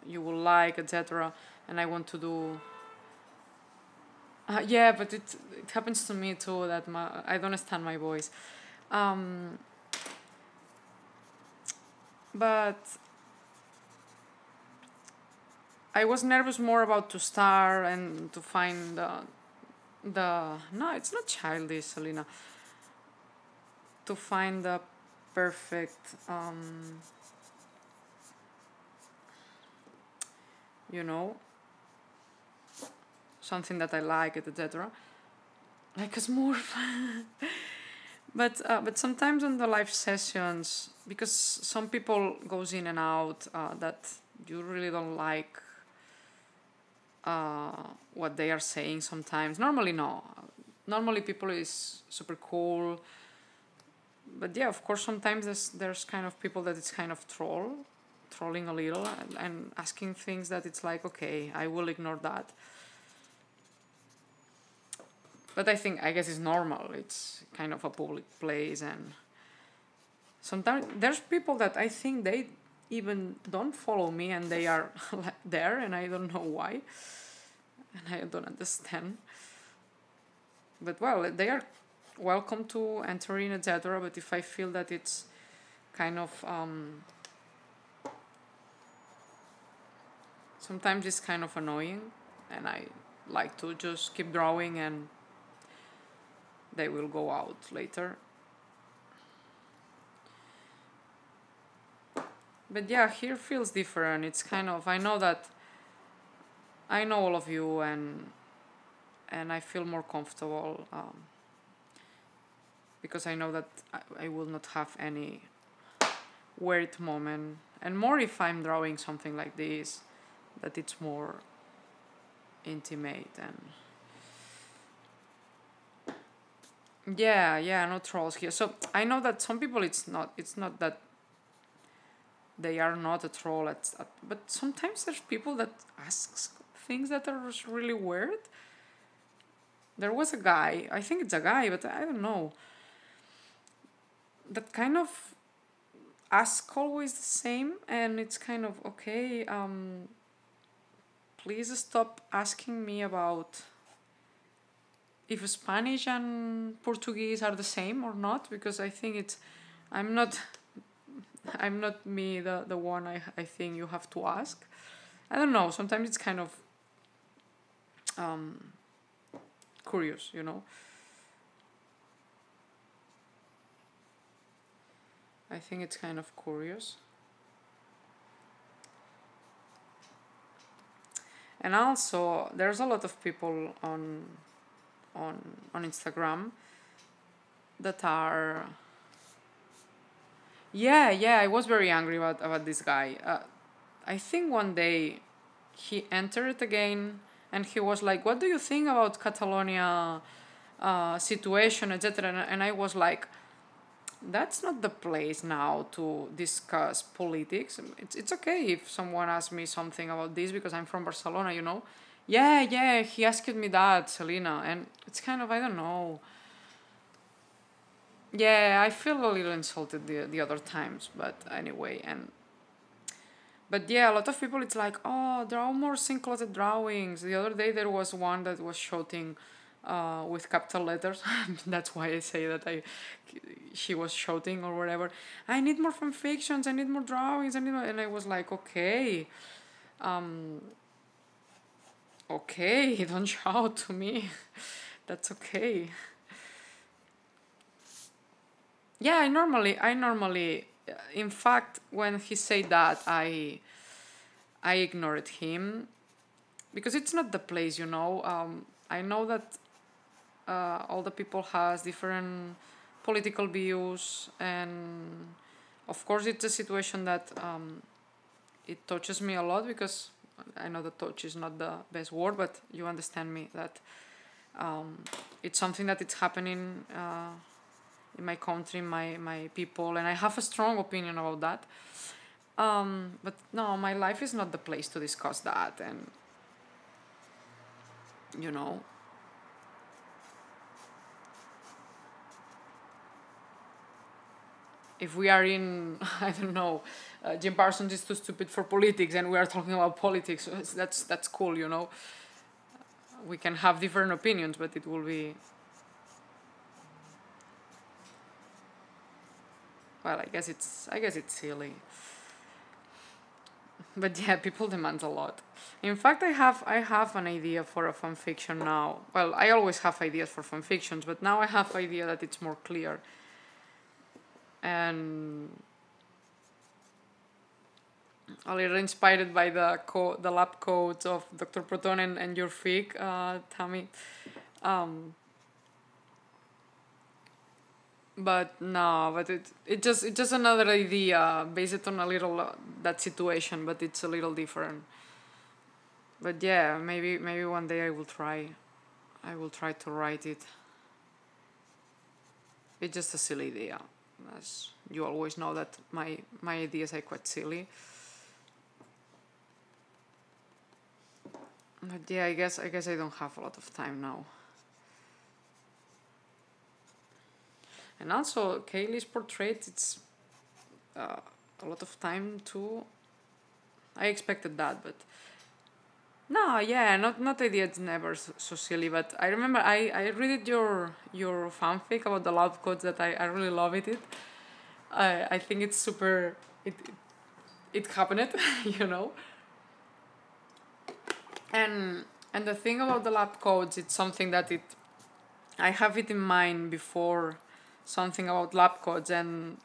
you will like, etc. And I want to do. Yeah, but it happens to me too that I don't understand my voice. Um, but I was nervous more about to start and to find the no, it's not childish, Selena. To find the perfect you know, something that I like, etc. Like a smurf. But sometimes on the live sessions, because some people goes in and out that you really don't like uh, what they are saying sometimes. Normally no. Normally people is super cool. But yeah, of course sometimes there's kind of people that it's kind of trolling a little and asking things that it's like, okay, I will ignore that. But I guess it's normal. It's kind of a public place, and sometimes there's people that I think they even don't follow me and they are there, and I don't know why, and I don't understand. But well, they are welcome to enter in, etc. But if I feel that it's kind of sometimes it's kind of annoying, and I like to just keep drawing and they will go out later. But yeah, here feels different. It's kind of, I know that I know all of you, and I feel more comfortable because I know that I will not have any weird moment, and more if I'm drawing something like this, that it's more intimate. And yeah, no trolls here. So I know that some people it's not that they are not a troll but sometimes there's people that asks things that are really weird. There was a guy, I think it's a guy, but I don't know, that kind of ask always the same, and it's kind of okay, please stop asking me about if Spanish and Portuguese are the same or not, because I think it's I'm not I'm not me the one I think you have to ask. I don't know, sometimes it's kind of curious, you know. I think it's kind of curious. And also there's a lot of people on Instagram that are yeah, I was very angry about this guy. I think one day he entered again and he was like, what do you think about Catalonia situation, etc. And I was like, that's not the place now to discuss politics. It's okay if someone asks me something about this because I'm from Barcelona, you know. Yeah, he asked me that, Selena, and it's kind of, I don't know. Yeah, I feel a little insulted the other times, but anyway, and but yeah, a lot of people it's like, oh, draw more synclotted drawings. The other day there was one that was shouting with capital letters. That's why I say that she was shouting or whatever. I need more fan fictions. I need more drawings. I need more, and I was like, okay, okay, don't shout to me. That's okay. Yeah, I normally, in fact, when he said that, I ignored him because it's not the place, you know. I know that all the people has different political views, and of course it's a situation that it touches me a lot because I know that touch is not the best word, but you understand me, that it's something that it's happening in my country, my people, and I have a strong opinion about that. But no, my life is not the place to discuss that, and you know, if we are in, I don't know, Jim Parsons is too stupid for politics, and we are talking about politics, so that's cool, you know. We can have different opinions, but it will be, well, I guess it's silly. But yeah, people demand a lot. In fact, I have an idea for a fan fiction now. Well, I always have ideas for fan fictions, but now I have idea that it's more clear. And a little inspired by the lab codes of Dr. Proton and your freak, Tammy. But no, but it's just another idea based on a little that situation, but it's a little different. But yeah, maybe one day I will try. I will try to write it. It's just a silly idea, as you always know that my ideas are quite silly. But yeah, I guess I don't have a lot of time now. And also, Kaylee's portrait, it's a lot of time too. I expected that, but no, yeah, not idea. It's never so silly. But I remember I read your fanfic about the love codes that I really love it. I think it's super. It happened, you know. And the thing about the lab codes, it's something that I have it in mind before, something about lab codes, and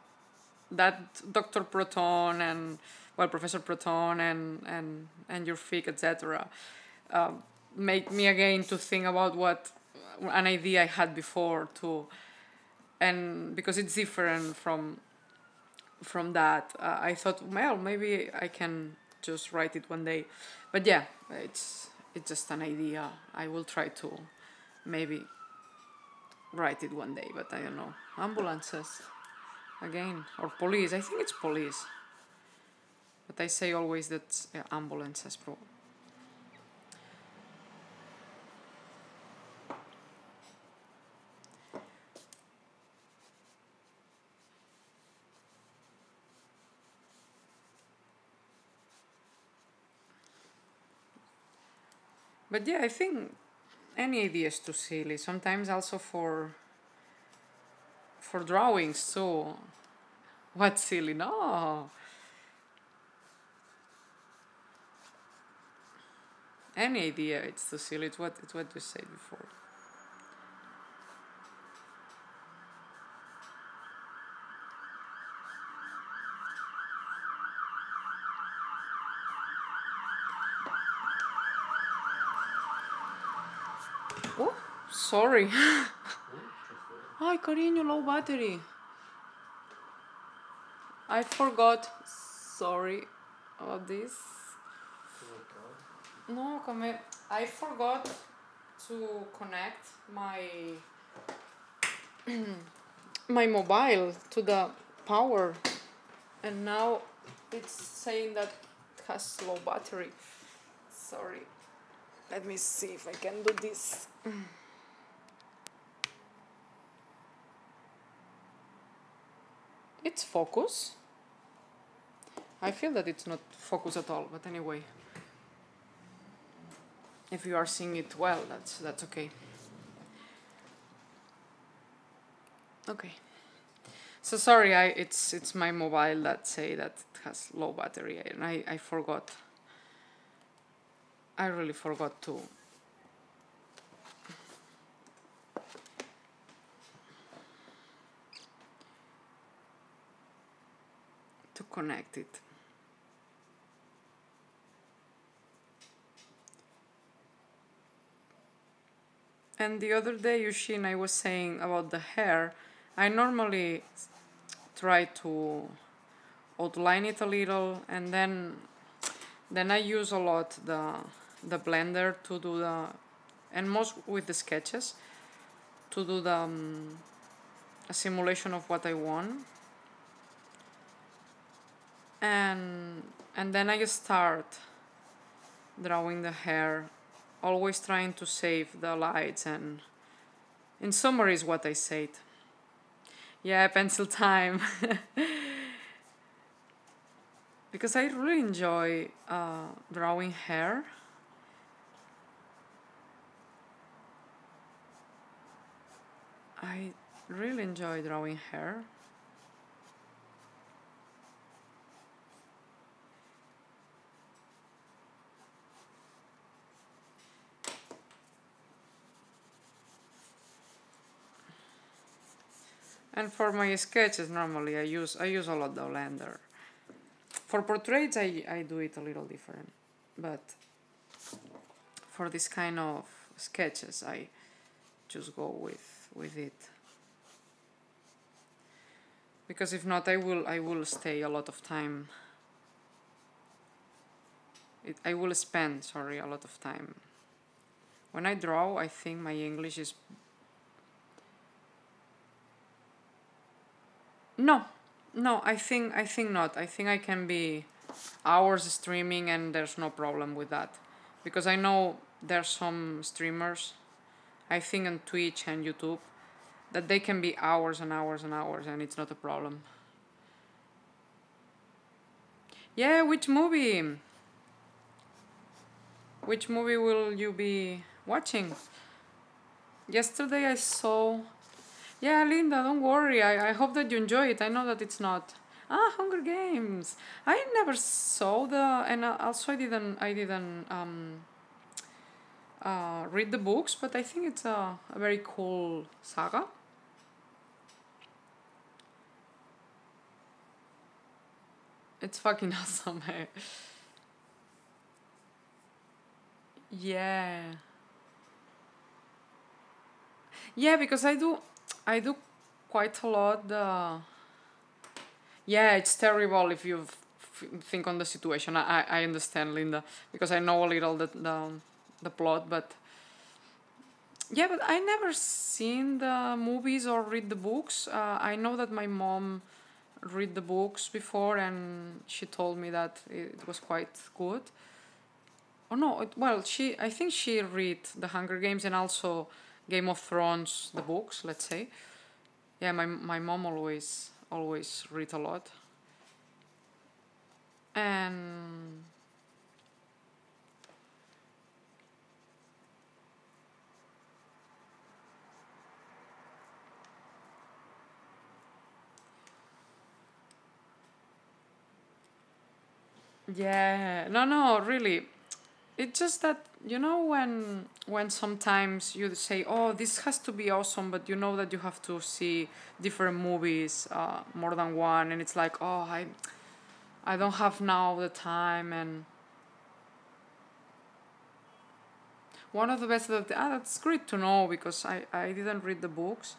that Dr. Proton and, well, Professor Proton and your fic, etc. Make me again to think about what an idea I had before too, and because it's different from that, I thought, well, maybe I can just write it one day, but yeah, it's just an idea. I will try to maybe write it one day, but I don't know. Ambulances again, or police. I think it's police, but I say always that ambulances, bro. But yeah, I think any idea is too silly. Sometimes also for drawings too. What silly? No. Any idea, it's too silly. It's what you said before. Oh, sorry. Ay, cariño, low battery. I forgot. Sorry about this. No, I forgot to connect my mobile to the power, and now it's saying that it has low battery. Sorry. Let me see if I can do this. It's focus. I feel that it's not focus at all, but anyway. If you are seeing it well, that's okay. Okay. So sorry, it's my mobile that say that it has low battery, and I forgot. I really forgot to connect it. And the other day, Yushin, I was saying about the hair. I normally try to outline it a little, and then Then I use a lot the blender to do and most with the sketches, to do a simulation of what I want. And then I start drawing the hair, always trying to save the lights, and in summary is what I said. Yeah, pencil time. Because I really enjoy drawing hair. I really enjoy drawing hair. And for my sketches, normally I use a lot the blender. For portraits, I do it a little different, but for this kind of sketches, I just go with it. Because if not, I will stay a lot of time. I will spend, sorry, a lot of time. When I draw, I think my English is... No, I think not. I think I can be hours streaming and there's no problem with that. Because I know there's some streamers, I think on Twitch and YouTube, that they can be hours and hours and hours and it's not a problem. Yeah, which movie? Which movie will you be watching? Yesterday I saw... Yeah, Linda, don't worry. I hope that you enjoy it. I know that it's not... Hunger Games. I never saw and also I didn't read the books, but I think it's a very cool saga. It's fucking awesome. Yeah. Yeah, because I do quite a lot yeah, it's terrible if you think on the situation. I understand, Linda, because I know a little the plot, but yeah, but I never seen the movies or read the books. I know that my mom read the books before and she told me that it was quite good. Oh no, I think she read The Hunger Games and also Game of Thrones, the books, let's say. Yeah, my mom always read a lot. And yeah, no, really. It's just that when sometimes you say, "Oh, this has to be awesome," but you know that you have to see different movies, more than one, and it's like, "Oh, I don't have now the time." And one of the best that's great to know because I didn't read the books,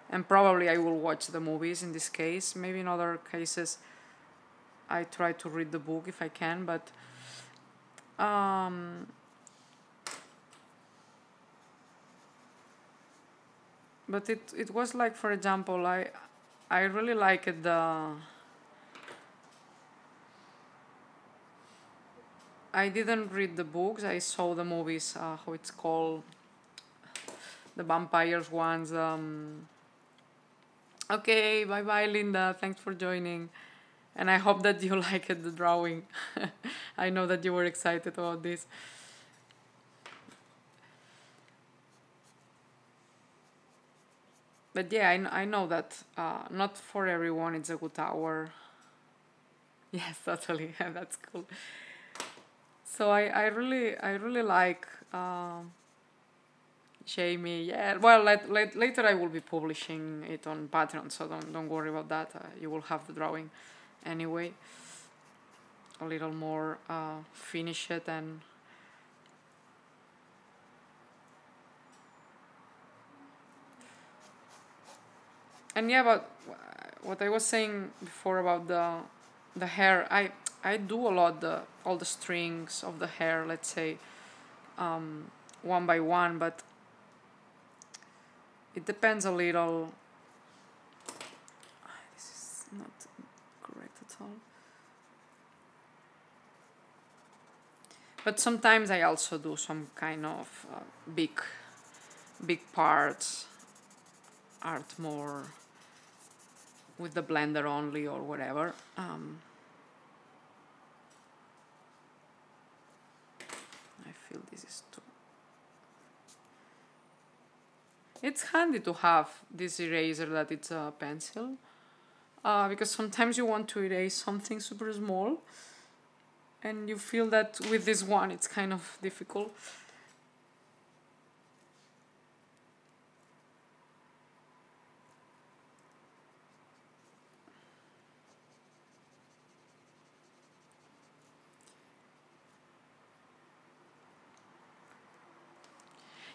and probably I will watch the movies in this case. Maybe in other cases, I try to read the book if I can, but. But it was like, for example, I really liked I didn't read the books. I saw the movies. How it's called, the vampires ones. Okay, bye bye, Linda. Thanks for joining, and I hope that you liked the drawing. I know that you were excited about this. But yeah, I know that not for everyone it's a good hour. Yes, totally. That's cool. So I really like Jamie. Yeah, well, later I will be publishing it on Patreon, so don't worry about that. You will have the drawing anyway. A little more finish it and. And yeah, but what I was saying before about the hair, I do a lot all the strings of the hair, let's say, one by one, but it depends a little. This is not correct at all. But sometimes I also do some kind of big parts, art more with the blender only or whatever. I feel this is too. It's handy to have this eraser that it's a pencil, because sometimes you want to erase something super small, and you feel that with this one it's kind of difficult.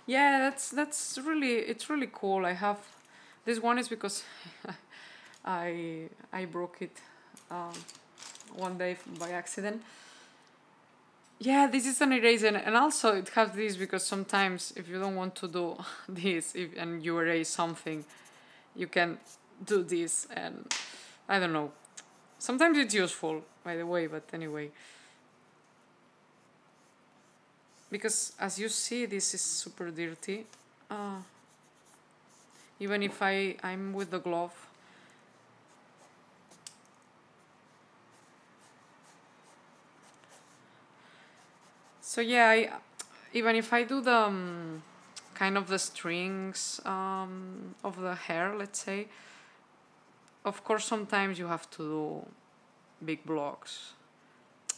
Yeah, that's really, it's really cool. I have this one is because I broke it one day by accident. Yeah, this is an eraser, and also it has this because sometimes if you don't want to do this and you erase something, you can do this, and I don't know. Sometimes it's useful, by the way, but anyway. Because as you see, this is super dirty. Even if I'm with the glove. So yeah, even if I do the kind of the strings of the hair, let's say, of course sometimes you have to do big blocks.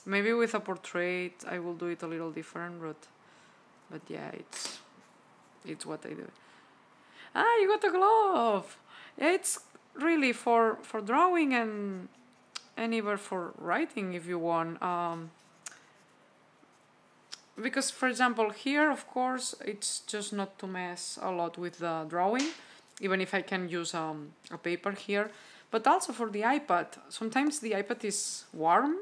Maybe with a portrait I will do it a little different, but yeah, it's what I do. Ah, you got a glove. Yeah, it's really for drawing and even for writing if you want. Because for example here, of course, it's just not to mess a lot with the drawing, even if I can use a paper here. But also for the iPad, sometimes the iPad is warm,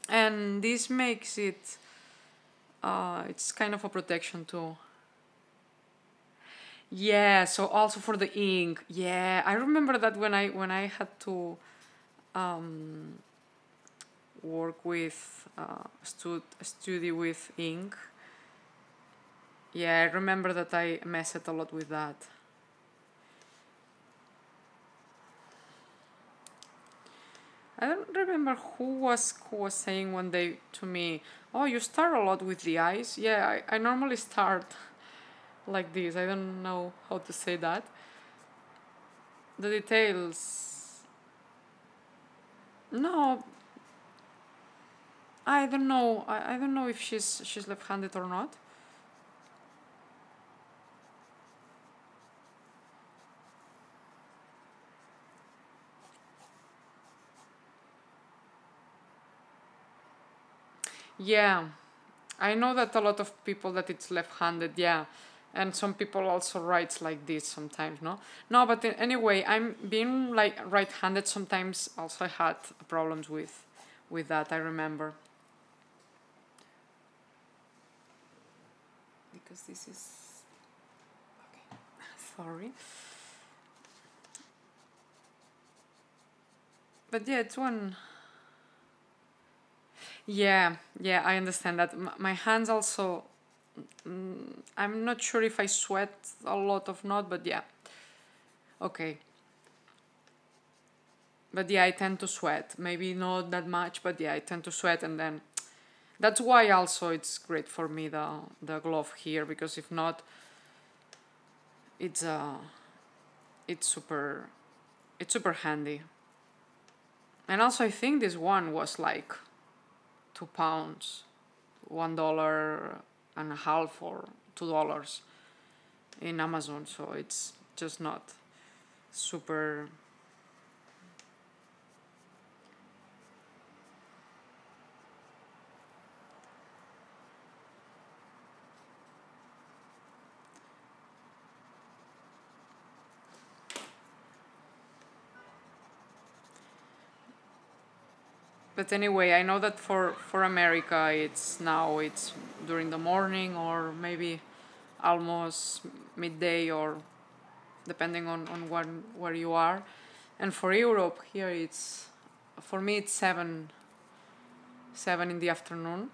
and this makes it, it's kind of a protection too. Yeah, so also for the ink. Yeah, I remember that when I had to work with study with ink. Yeah, I remember that I messed a lot with that. I don't remember who was saying one day to me, "Oh, you start a lot with the eyes." Yeah, I normally start like this. I don't know how to say that. The details. No, I don't know. I don't know if she's left-handed or not. Yeah, I know that a lot of people that it's left-handed. Yeah, and some people also writes like this sometimes. No, but anyway, I'm being like right-handed. Sometimes also I had problems with that. I remember. Because this is okay. Sorry. But yeah, it's one. Yeah, I understand that. My hands also. I'm not sure if I sweat a lot or not, but yeah. Okay. But yeah, I tend to sweat. Maybe not that much, but yeah, I tend to sweat, and then that's why also it's great for me the glove here, because if not, it's it's super handy. And also I think this one was like £2, $1.50 or $2 in Amazon, so it's just not super. But anyway, I know that for America, it's during the morning or maybe almost midday or depending on where you are. And for Europe here, for me it's seven in the afternoon.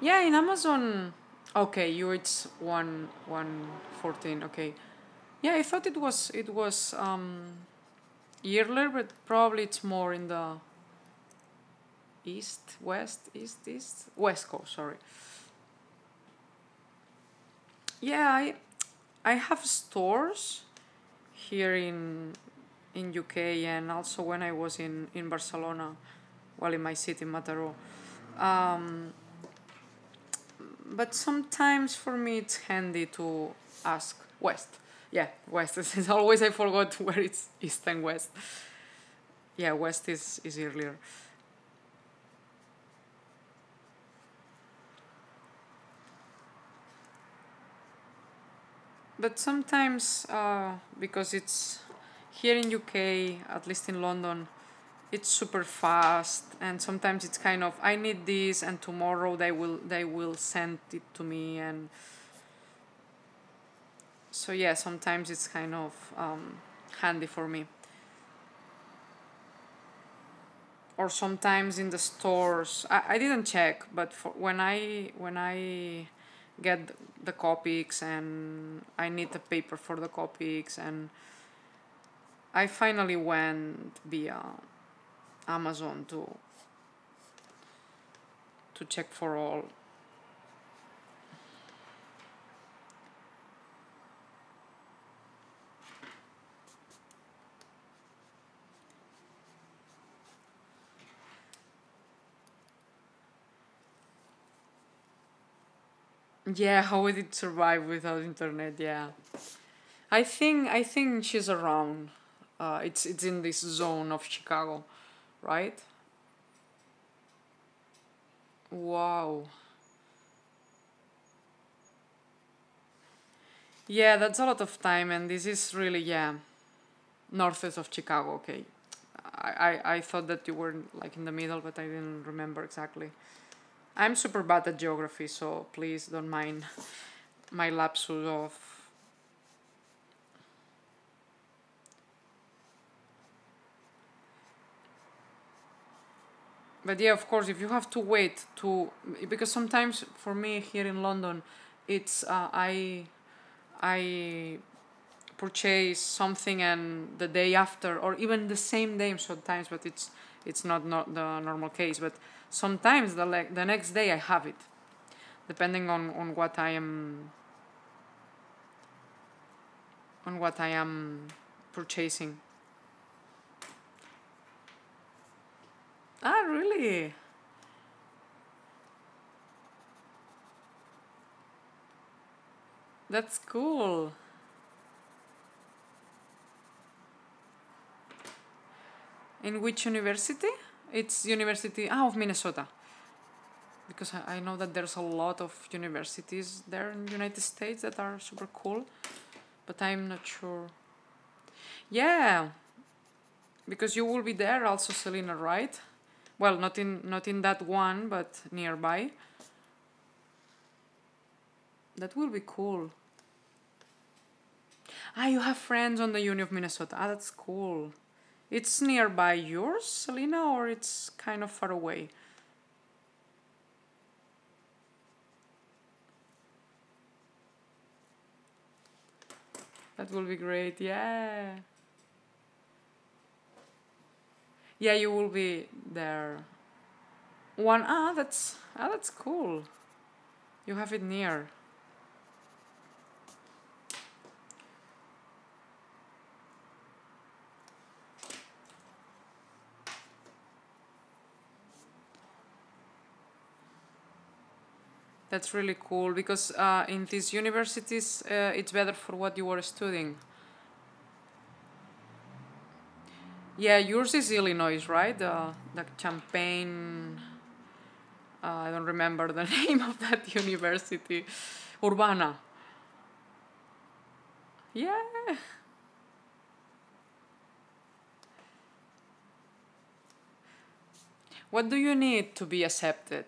Yeah, in Amazon. Okay, you it's 1:14. Okay. Yeah, I thought it was earlier, but probably it's more in the west coast. Sorry. Yeah, I have stores here in UK and also when I was in Barcelona, well in my city Mataró. Um, but sometimes for me it's handy to ask west. Yeah, west. Is always I forgot where it's east and west. Yeah, west is earlier. But sometimes because it's here in UK, at least in London, it's super fast and sometimes it's kind of I need this and tomorrow they will send it to me and so yeah sometimes it's kind of handy for me or sometimes in the stores I didn't check but for when I get the Copics and I need the paper for the Copics and I finally went via Amazon to check for all. Yeah, how would it survive without internet? Yeah, I think she's around. It's in this zone of Chicago, right? Wow. Yeah, that's a lot of time, and this is really yeah northeast of Chicago. Okay, I thought that you were like in the middle, but I didn't remember exactly. I'm super bad at geography, so please don't mind my lapsus of. But yeah, of course, if you have to wait to because sometimes for me here in London, it's I purchase something and the day after or even the same day sometimes, but it's not the normal case. But sometimes the next day I have it, depending on what I am purchasing. Ah, really? That's cool. In which university? It's University of Minnesota. Because I know that there's a lot of universities there in the United States that are super cool, but I'm not sure. Yeah, because you will be there also, Selena, right? Well, not in that one, but nearby. That will be cool. Ah, you have friends on the Uni of Minnesota. Ah, that's cool. It's nearby yours, Selena, or it's kind of far away? That will be great. Yeah. Yeah, you will be there. That's cool. You have it near. That's really cool because in these universities it's better for what you were studying. Yeah, yours is Illinois, right? The Champaign. I don't remember the name of that university. Urbana. Yeah. What do you need to be accepted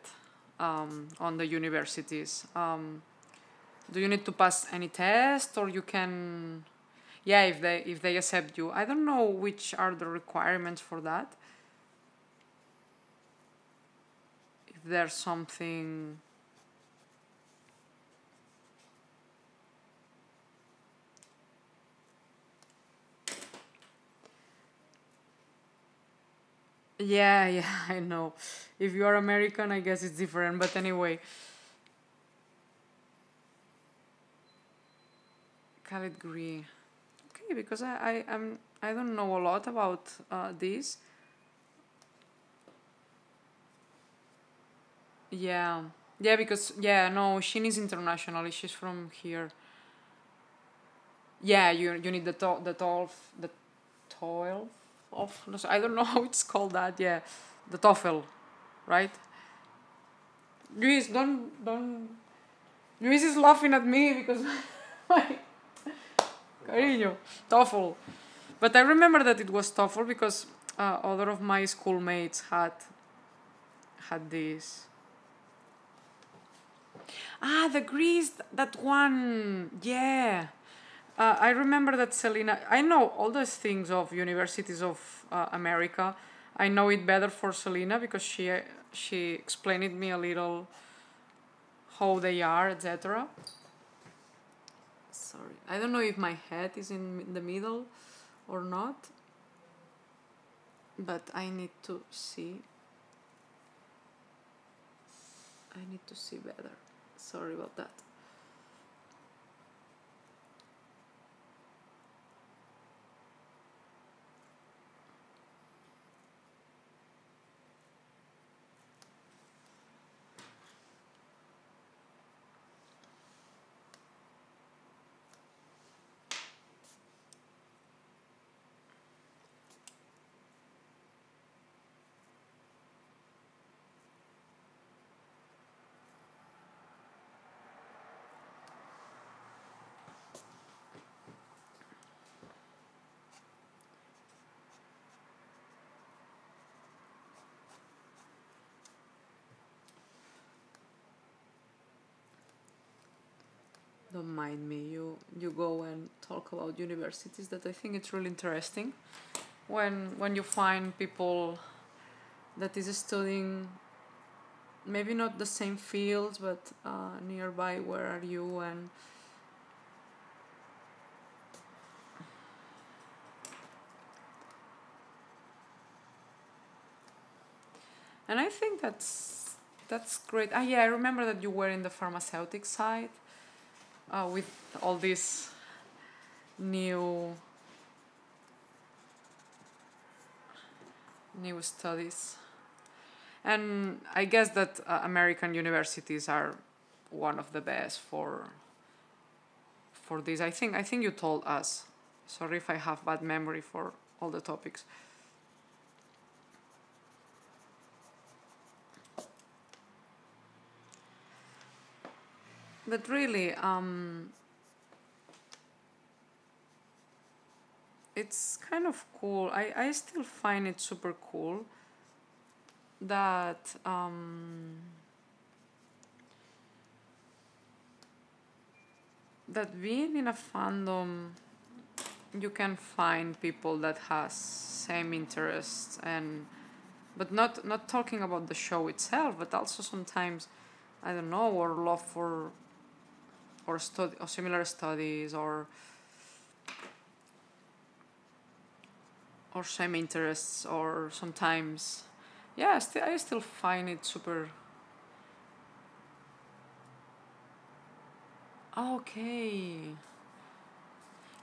on the universities? Do you need to pass any test, or you can, yeah, if they accept you? I don't know which are the requirements for that. If there's something. Yeah, yeah, I know. If you are American, I guess it's different. But anyway, Category. Okay, because I don't know a lot about this. Yeah, yeah, because yeah, no, Shin is internationally. She's from here. Yeah, you need the toil of I don't know how it's called that. Yeah, the TOEFL, right? Luis, don't. Luis is laughing at me because my cariño, TOEFL. But I remember that it was TOEFL because other of my schoolmates had this. Ah, the Greece, that one. Yeah. I remember that Selena. I know all those things of universities of America. I know it better for Selena because she explained it me a little how they are, etc. Sorry, I don't know if my head is in the middle or not, but I need to see. I need to see better. Sorry about that. Don't mind me. You go and talk about universities. That I think it's really interesting. When you find people that is studying maybe not the same fields but nearby where are you and I think that's great. Yeah, I remember that you were in the pharmaceutic side with all these new studies. And I guess that American universities are one of the best for this. I think you told us. Sorry if I have bad memory for all the topics. But really, it's kind of cool. I still find it super cool that that being in a fandom, you can find people that has same interests, and but not talking about the show itself, but also sometimes I don't know, or love for or study or similar studies or same interests, or sometimes yeah, I still find it super. Okay.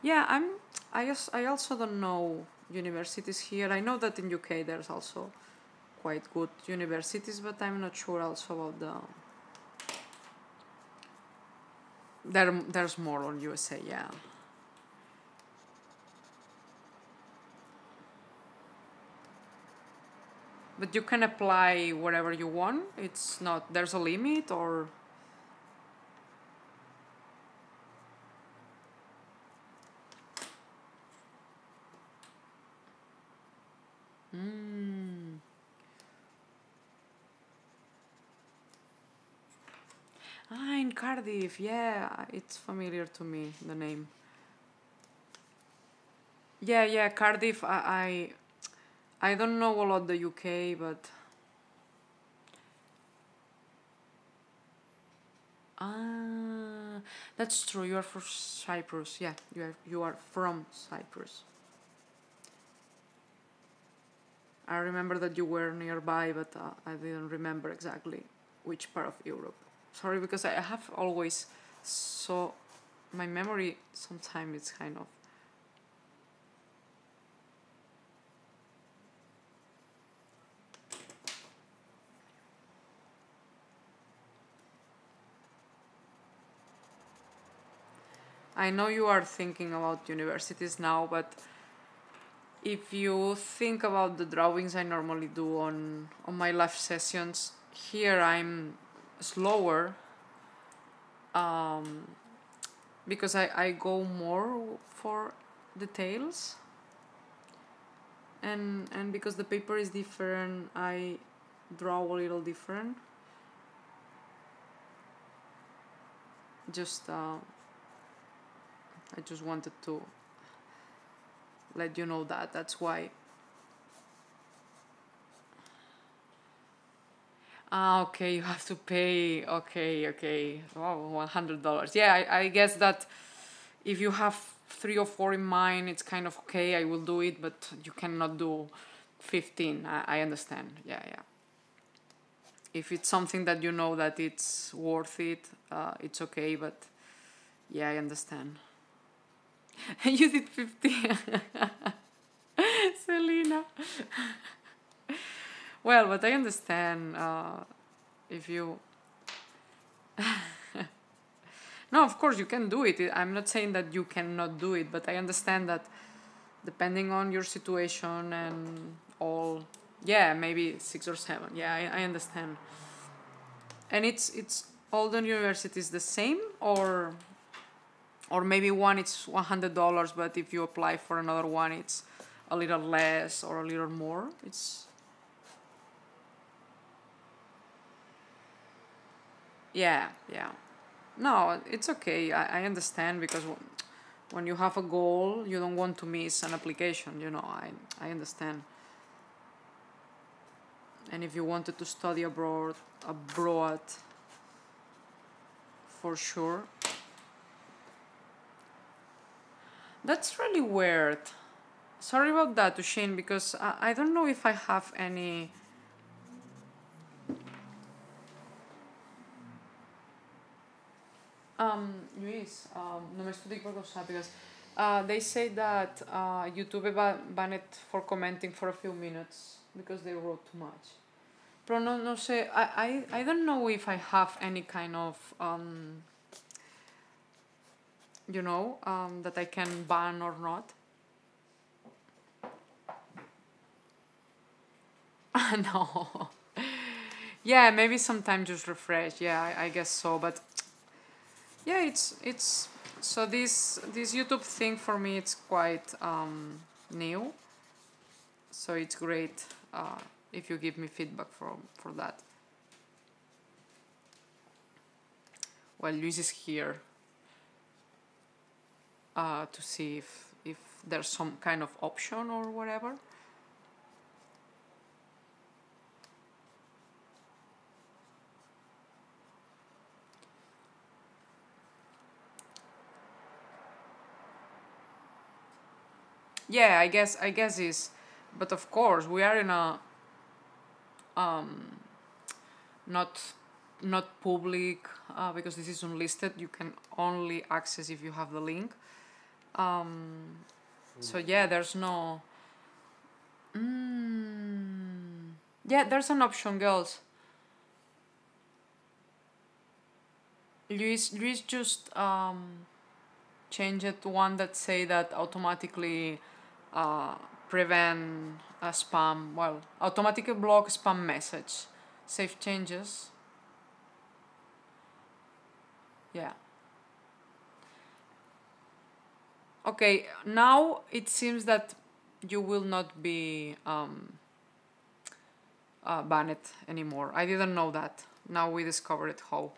Yeah, I also don't know universities here. I know that in UK there's also quite good universities, but I'm not sure also about there's more on USA, yeah. But you can apply wherever you want. It's not there's a limit or. Mm. Cardiff. Yeah, it's familiar to me, the name. Yeah, Cardiff. I don't know a lot the UK, but ah, that's true. You are from Cyprus. Yeah, you are from Cyprus. I remember that you were nearby, but I didn't remember exactly which part of Europe. Sorry, because I have always so my memory sometimes it's kind of. I know you are thinking about universities now, but if you think about the drawings I normally do on my live sessions, here I'm slower um, because I go more for details, and because the paper is different, I draw a little different. Just I just wanted to let you know that. That's why. Ah, okay, you have to pay. Okay. Oh, $100. Yeah, I guess that if you have 3 or 4 in mind, it's kind of okay. I will do it, but you cannot do 15. I understand. Yeah. If it's something that you know that it's worth it, it's okay. But yeah, I understand. You did 15. Selena. Well, but I understand if you. No, of course you can do it. I'm not saying that you cannot do it, but I understand that depending on your situation and all, yeah, maybe 6 or 7. Yeah, I understand. And it's all the universities the same, or maybe one it's $100, but if you apply for another one, it's a little less or a little more. It's yeah. No, it's okay. I understand because when you have a goal, you don't want to miss an application. I understand. And if you wanted to study abroad, for sure. That's really weird. Sorry about that, Tushin, because I don't know if I have any. Luis, no me estoy cosa because they say that YouTube banned for commenting for a few minutes because they wrote too much. Pero no sé, I don't know if I have any kind of that I can ban or not. No. Yeah, maybe sometimes just refresh. Yeah, I guess so. But yeah, it's so this YouTube thing for me it's quite new. So it's great if you give me feedback for that. Well, Luis is here to see if there's some kind of option or whatever. Yeah, I guess is, but of course we are in a not public because this is unlisted. You can only access if you have the link. So yeah, there's no. Yeah, there's an option, girls. Luis just changed one that say that automatically prevent a spam. Well, automatically block spam message. Save changes. Yeah. Okay, now it seems that you will not be banned anymore. I didn't know that. Now we discovered how.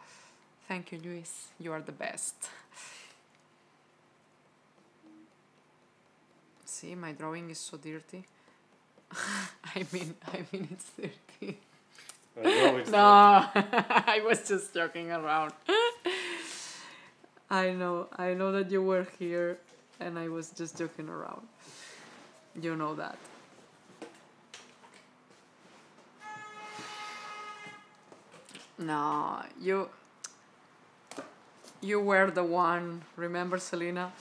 Thank you, Luis. You are the best. See, my drawing is so dirty. I mean, it's dirty. I know it's No, not. I was just joking around. I know that you were here, and I was just joking around. You know that. No, you were the one. Remember, Selena?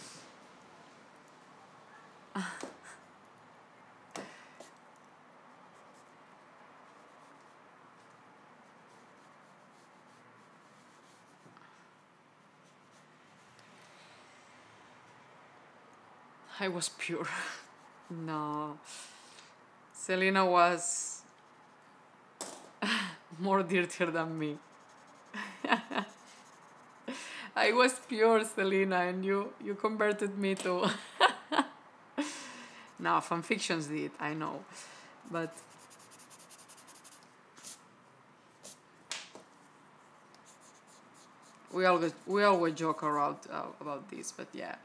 I was pure. No, Selena was more dirtier than me. I was pure, Selena, and you converted me to. No, fanfictions did, I know, but we always joke around about this, but yeah.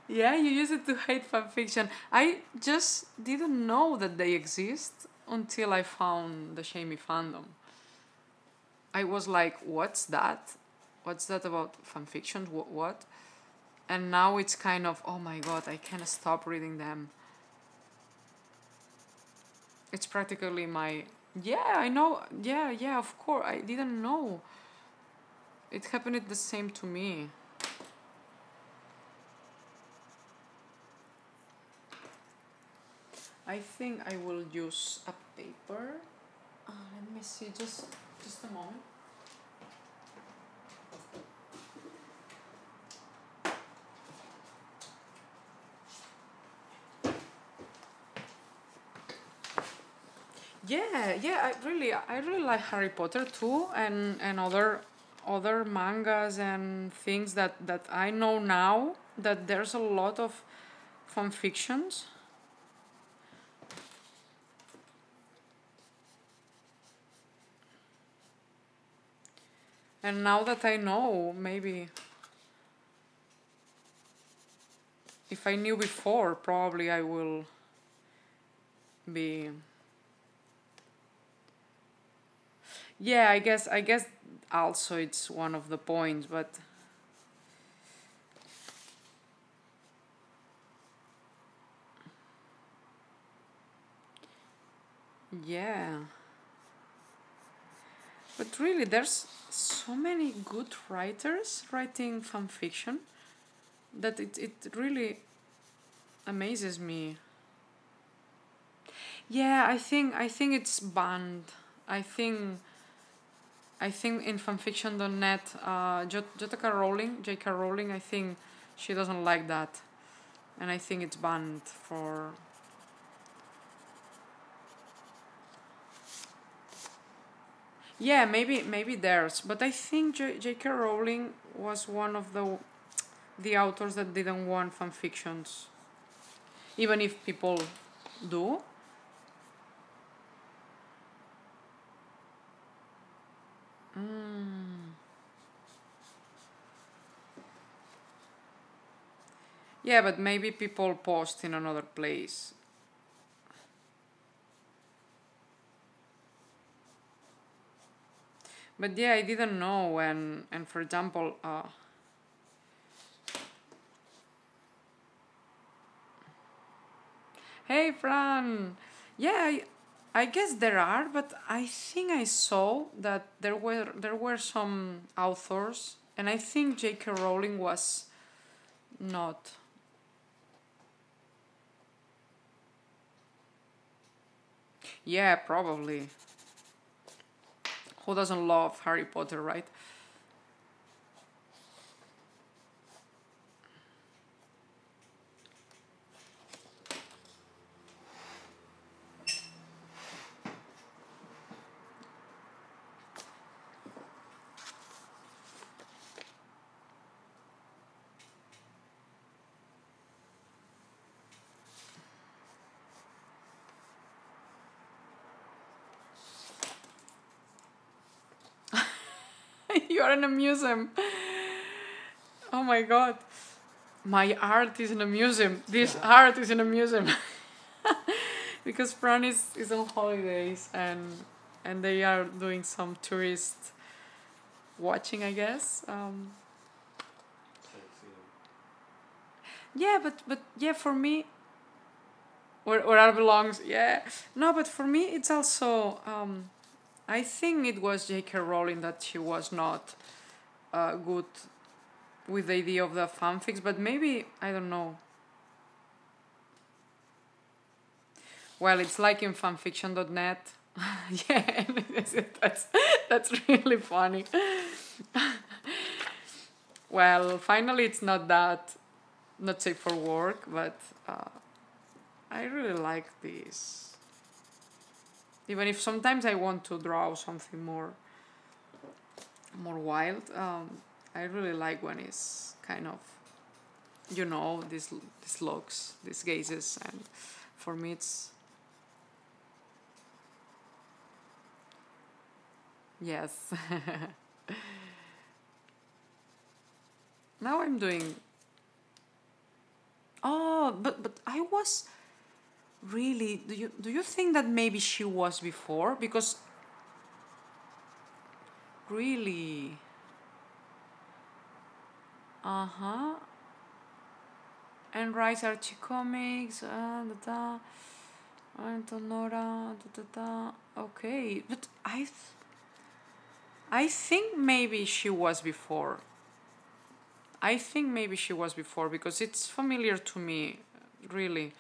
Yeah, you use it to hate fanfiction. I just didn't know that they exist until I found the Shamey fandom. I was like, what's that? What's that about fanfiction? What? And now it's kind of, oh my god, I can't stop reading them. It's practically my. Yeah, I know. Yeah, of course. I didn't know. It happened the same to me. I think I will use a paper. Let me see, just a moment. Yeah, I really like Harry Potter too, and other mangas and things that I know now that there's a lot of fan fictions. And now that I know, maybe if I knew before, probably I will be. Yeah, I guess also it's one of the points, but yeah. But really, there's so many good writers writing fan fiction that it really amazes me. Yeah, I think it's banned. I think I think in fanfiction.net, J.K. Rowling, I think she doesn't like that, and I think it's banned for. Yeah, maybe theirs, but I think J.K. Rowling was one of the authors that didn't want fanfictions, even if people do. Mm. Yeah, but maybe people post in another place. But yeah, I didn't know, and for example, hey Fran, yeah, I guess there are, but I think I saw that there were some authors, and I think J.K. Rowling was not. Yeah, probably. Who doesn't love Harry Potter, right? You are in a museum. Oh my god. My art is in a museum. This art is in a museum. Because Fran is on holidays and they are doing some tourist watching, I guess. Yeah, but yeah, for me, where art belongs, yeah. No, but for me, it's also. I think it was J.K. Rowling that she was not good with the idea of the fanfics, but maybe I don't know. Well, it's like in fanfiction.net. Yeah, that's really funny. Well, finally, it's not that not safe for work, but I really like this. Even if sometimes I want to draw something more wild, I really like when it's kind of, these looks, these gazes, and for me it's yes. Now I'm doing. Oh, but I was really. Do you think that maybe she was before? Because really. Uh huh. And Rise Archie Comics. Da da. Antonora. Da da da. Okay, but I think maybe she was before. I think maybe she was before because it's familiar to me, really.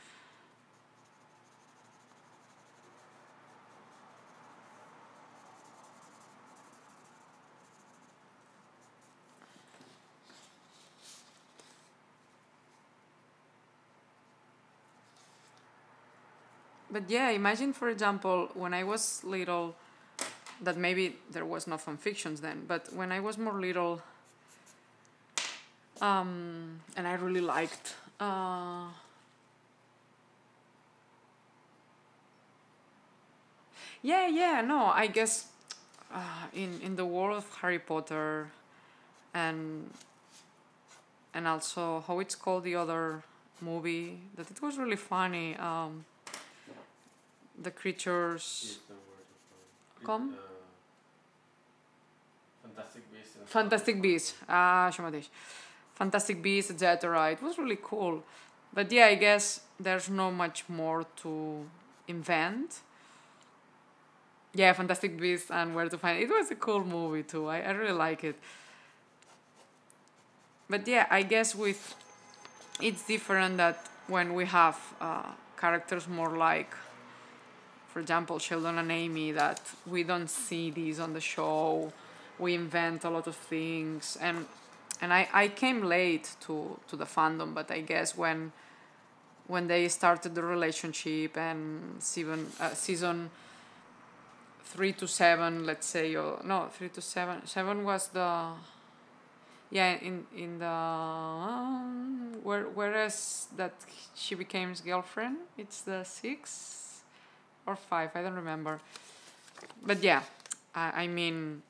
But yeah, imagine, for example, when I was little, that maybe there was no fan fictions then, but when I was more little, and I really liked. Yeah, no, I guess in the world of Harry Potter, and also how it's called, the other movie that it was really funny. The creatures come. Fantastic Beasts. شو ما أدري. Fantastic Beasts, etc. It was really cool. But yeah, I guess there's not much more to invent. Yeah, Fantastic Beasts and Where to Find It. It was a cool movie too. I really like it. But yeah, I guess with it's different that when we have characters more like, for example, Sheldon and Amy, that we don't see these on the show. We invent a lot of things, and I came late to the fandom, but I guess when they started the relationship and season 3 to 7, let's say, or no, 3 to 7. 7 was the, yeah, in the whereas that she became his girlfriend. It's the 6 or 5. I don't remember. But yeah, I mean,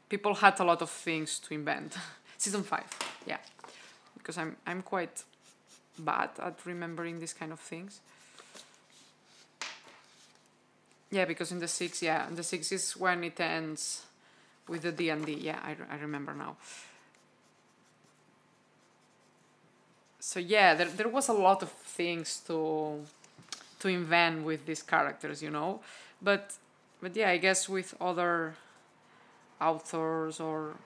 people had a lot of things to invent. Season 5, yeah, because I'm quite bad at remembering these kind of things. Yeah, because in the 6, is when it ends with the D&D. Yeah, I remember now. So yeah, there was a lot of things to invent with these characters, but yeah, I guess with other authors or.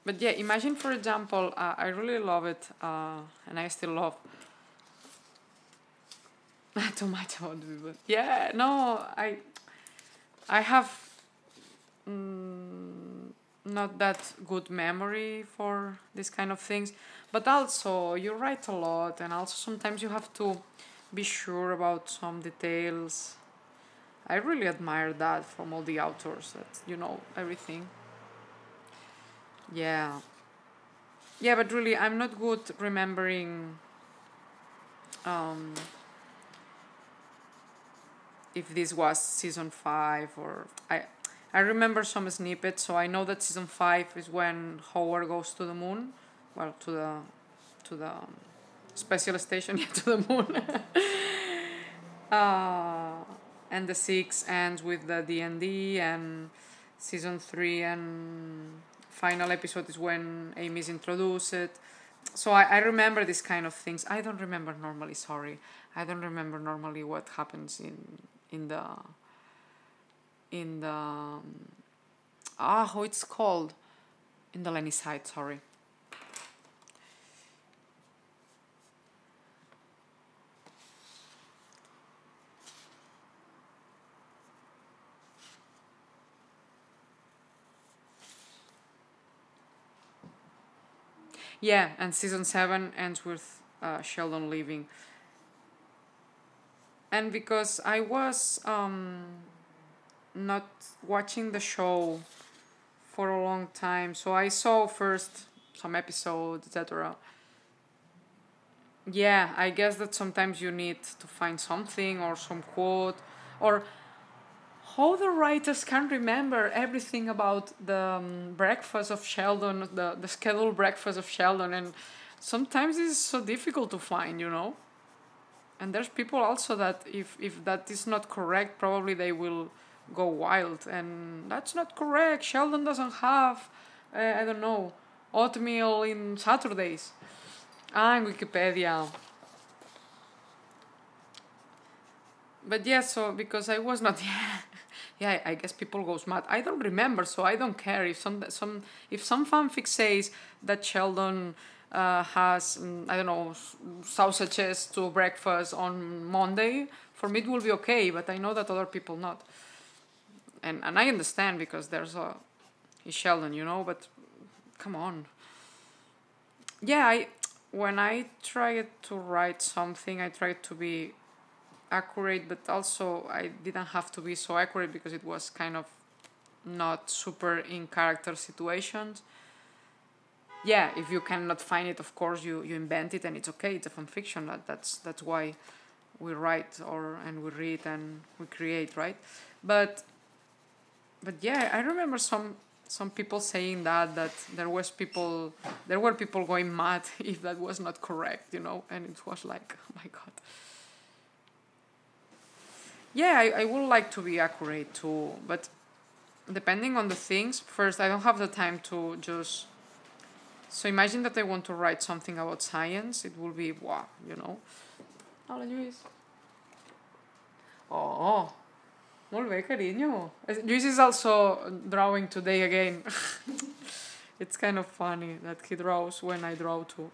But yeah, imagine, for example, I really love it, and I still love too much about people. Yeah, no, I have not that good memory for this kind of things, but also you write a lot, and also sometimes you have to be sure about some details. I really admire that from all the authors, that everything. Yeah, but really I'm not good remembering if this was season 5 or I remember some snippets, so I know that season 5 is when Howard goes to the moon, well, to the special station, yeah, to the moon. And the 6 ends with the D&D, and season 3 and final episode is when Amy's introduced. So I remember these kind of things. I don't remember normally, sorry. I don't remember normally what happens in the how it's called, in the Lenny side, sorry. Yeah, and season 7 ends with Sheldon leaving. And because I was not watching the show for a long time, so I saw first some episodes, etc. Yeah, I guess that sometimes you need to find something or some quote, or how the writers can remember everything about the breakfast of Sheldon, the scheduled breakfast of Sheldon, and sometimes it's so difficult to find, you know. And there's people also that if that is not correct, probably they will go wild, and that's not correct. Sheldon doesn't have, I don't know, oatmeal in Saturdays. Ah, in Wikipedia. But yeah, so because I was not, yeah, I guess people goes mad. I don't remember, so I don't care if some fanfic says that Sheldon has I don't know, sausages to breakfast on Monday. For me, it will be okay, but I know that other people not. And I understand because he's Sheldon, you know. But come on. Yeah, when I tried to write something, I tried to be accurate, but also I didn't have to be so accurate because it was kind of not super in character situations. Yeah, if you cannot find it, of course you invent it, and it's okay. It's a fan fiction. That's why we write and we read and we create, right? But yeah, I remember some people saying that there were people going mad if that was not correct, you know, and it was like, oh my god. Yeah, I would like to be accurate too, but depending on the things, first, I don't have the time to just... So imagine that I want to write something about science, it will be, wow, you know. Hola, Luis. Oh, molt bé, cariño. Luis is also drawing today again. It's kind of funny that he draws when I draw too.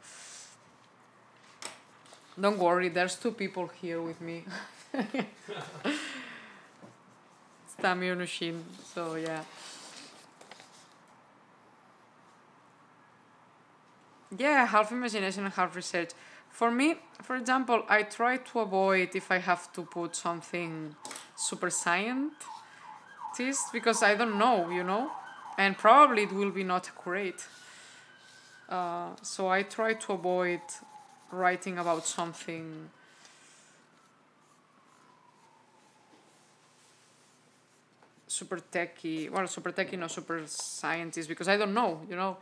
Don't worry, there's 2 people here with me. It's Tammy and Ushin, so yeah. Yeah, half imagination and half research. For me, for example, I try to avoid if I have to put something super scientist because I don't know, you know, and probably it will be not accurate. So I try to avoid writing about something super techy, well, super techy, no super scientist, because I don't know, you know.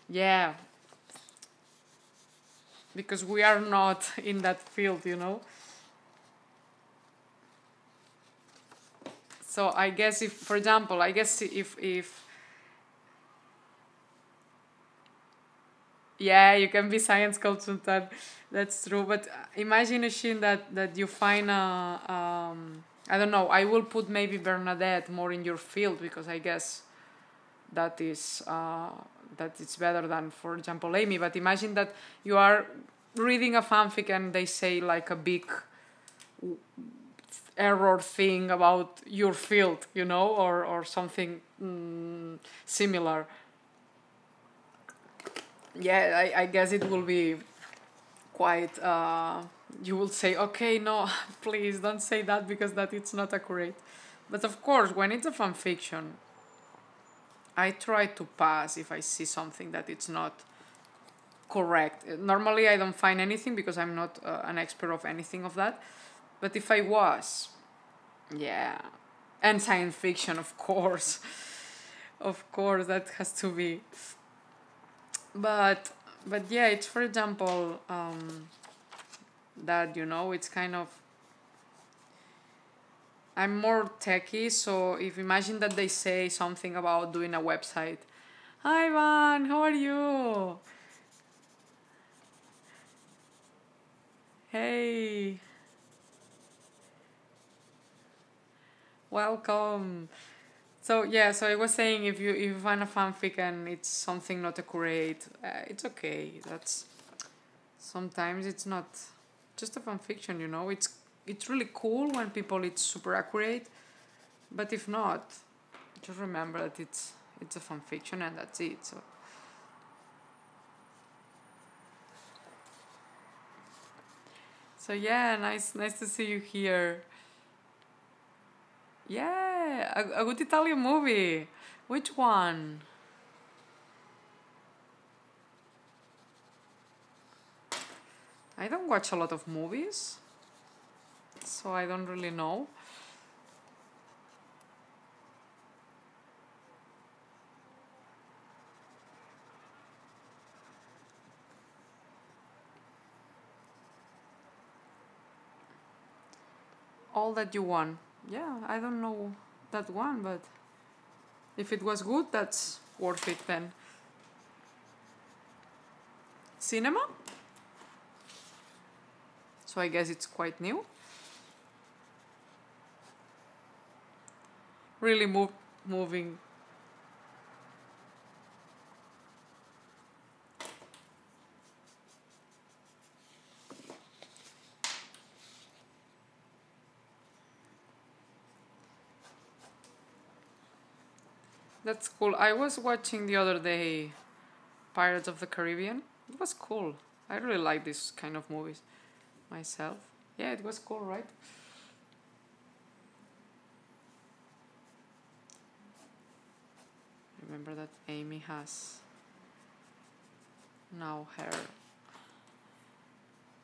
Yeah, because we are not in that field, you know. So I guess if, for example, if yeah, you can be science consultant, that's true. But imagine Ushin that you find I don't know, I will put maybe Bernadette more in your field because I guess that is that it's better than, for example, Amy. But imagine that you are reading a fanfic and they say like a big error thing about your field, you know, or something similar. Yeah, I guess it will be quite you will say, okay, no, please don't say that because that it's not accurate. But of course, when it's a fan fiction, I try to pass if I see something that it's not correct. Normally I don't find anything because I'm not an expert of anything of that. But if I was, Yeah. And science fiction, of course. Of course, that has to be. But yeah, it's for example that it's kind of I'm more techie, so if imagine that they say something about doing a website. Hi Van, how are you? Hey, welcome. So yeah, so I was saying if you find a fanfic and it's something not accurate, it's okay. That's sometimes it's not just a fanfiction, It's really cool when people it's super accurate, but if not, just remember that it's a fanfiction and that's it. So yeah, nice to see you here. Yeah, a good Italian movie. Which one? I don't watch a lot of movies, so I don't really know. All That You Want. Yeah, I don't know that one, but if it was good, that's worth it then. Cinema? So I guess it's quite new. Really moving. That's cool. I was watching the other day Pirates of the Caribbean. It was cool. I really like this kind of movies myself. Yeah, it was cool, right? Remember that Amy has now her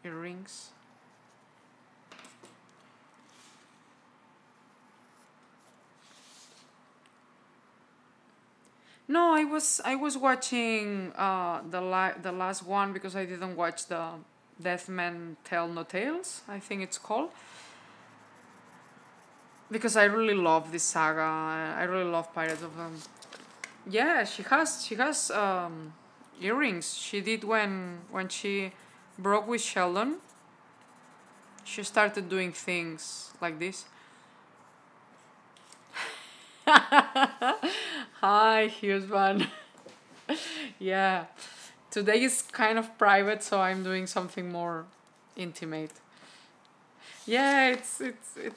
earrings. No, I was watching the last one because I didn't watch the Death Men Tell No Tales, I think it's called. Because I really love this saga. I really love Pirates of them. Yeah, she has earrings. She did when she broke with Sheldon. She started doing things like this. Hi, here's one. Yeah. Today is kind of private, so I'm doing something more intimate. Yeah,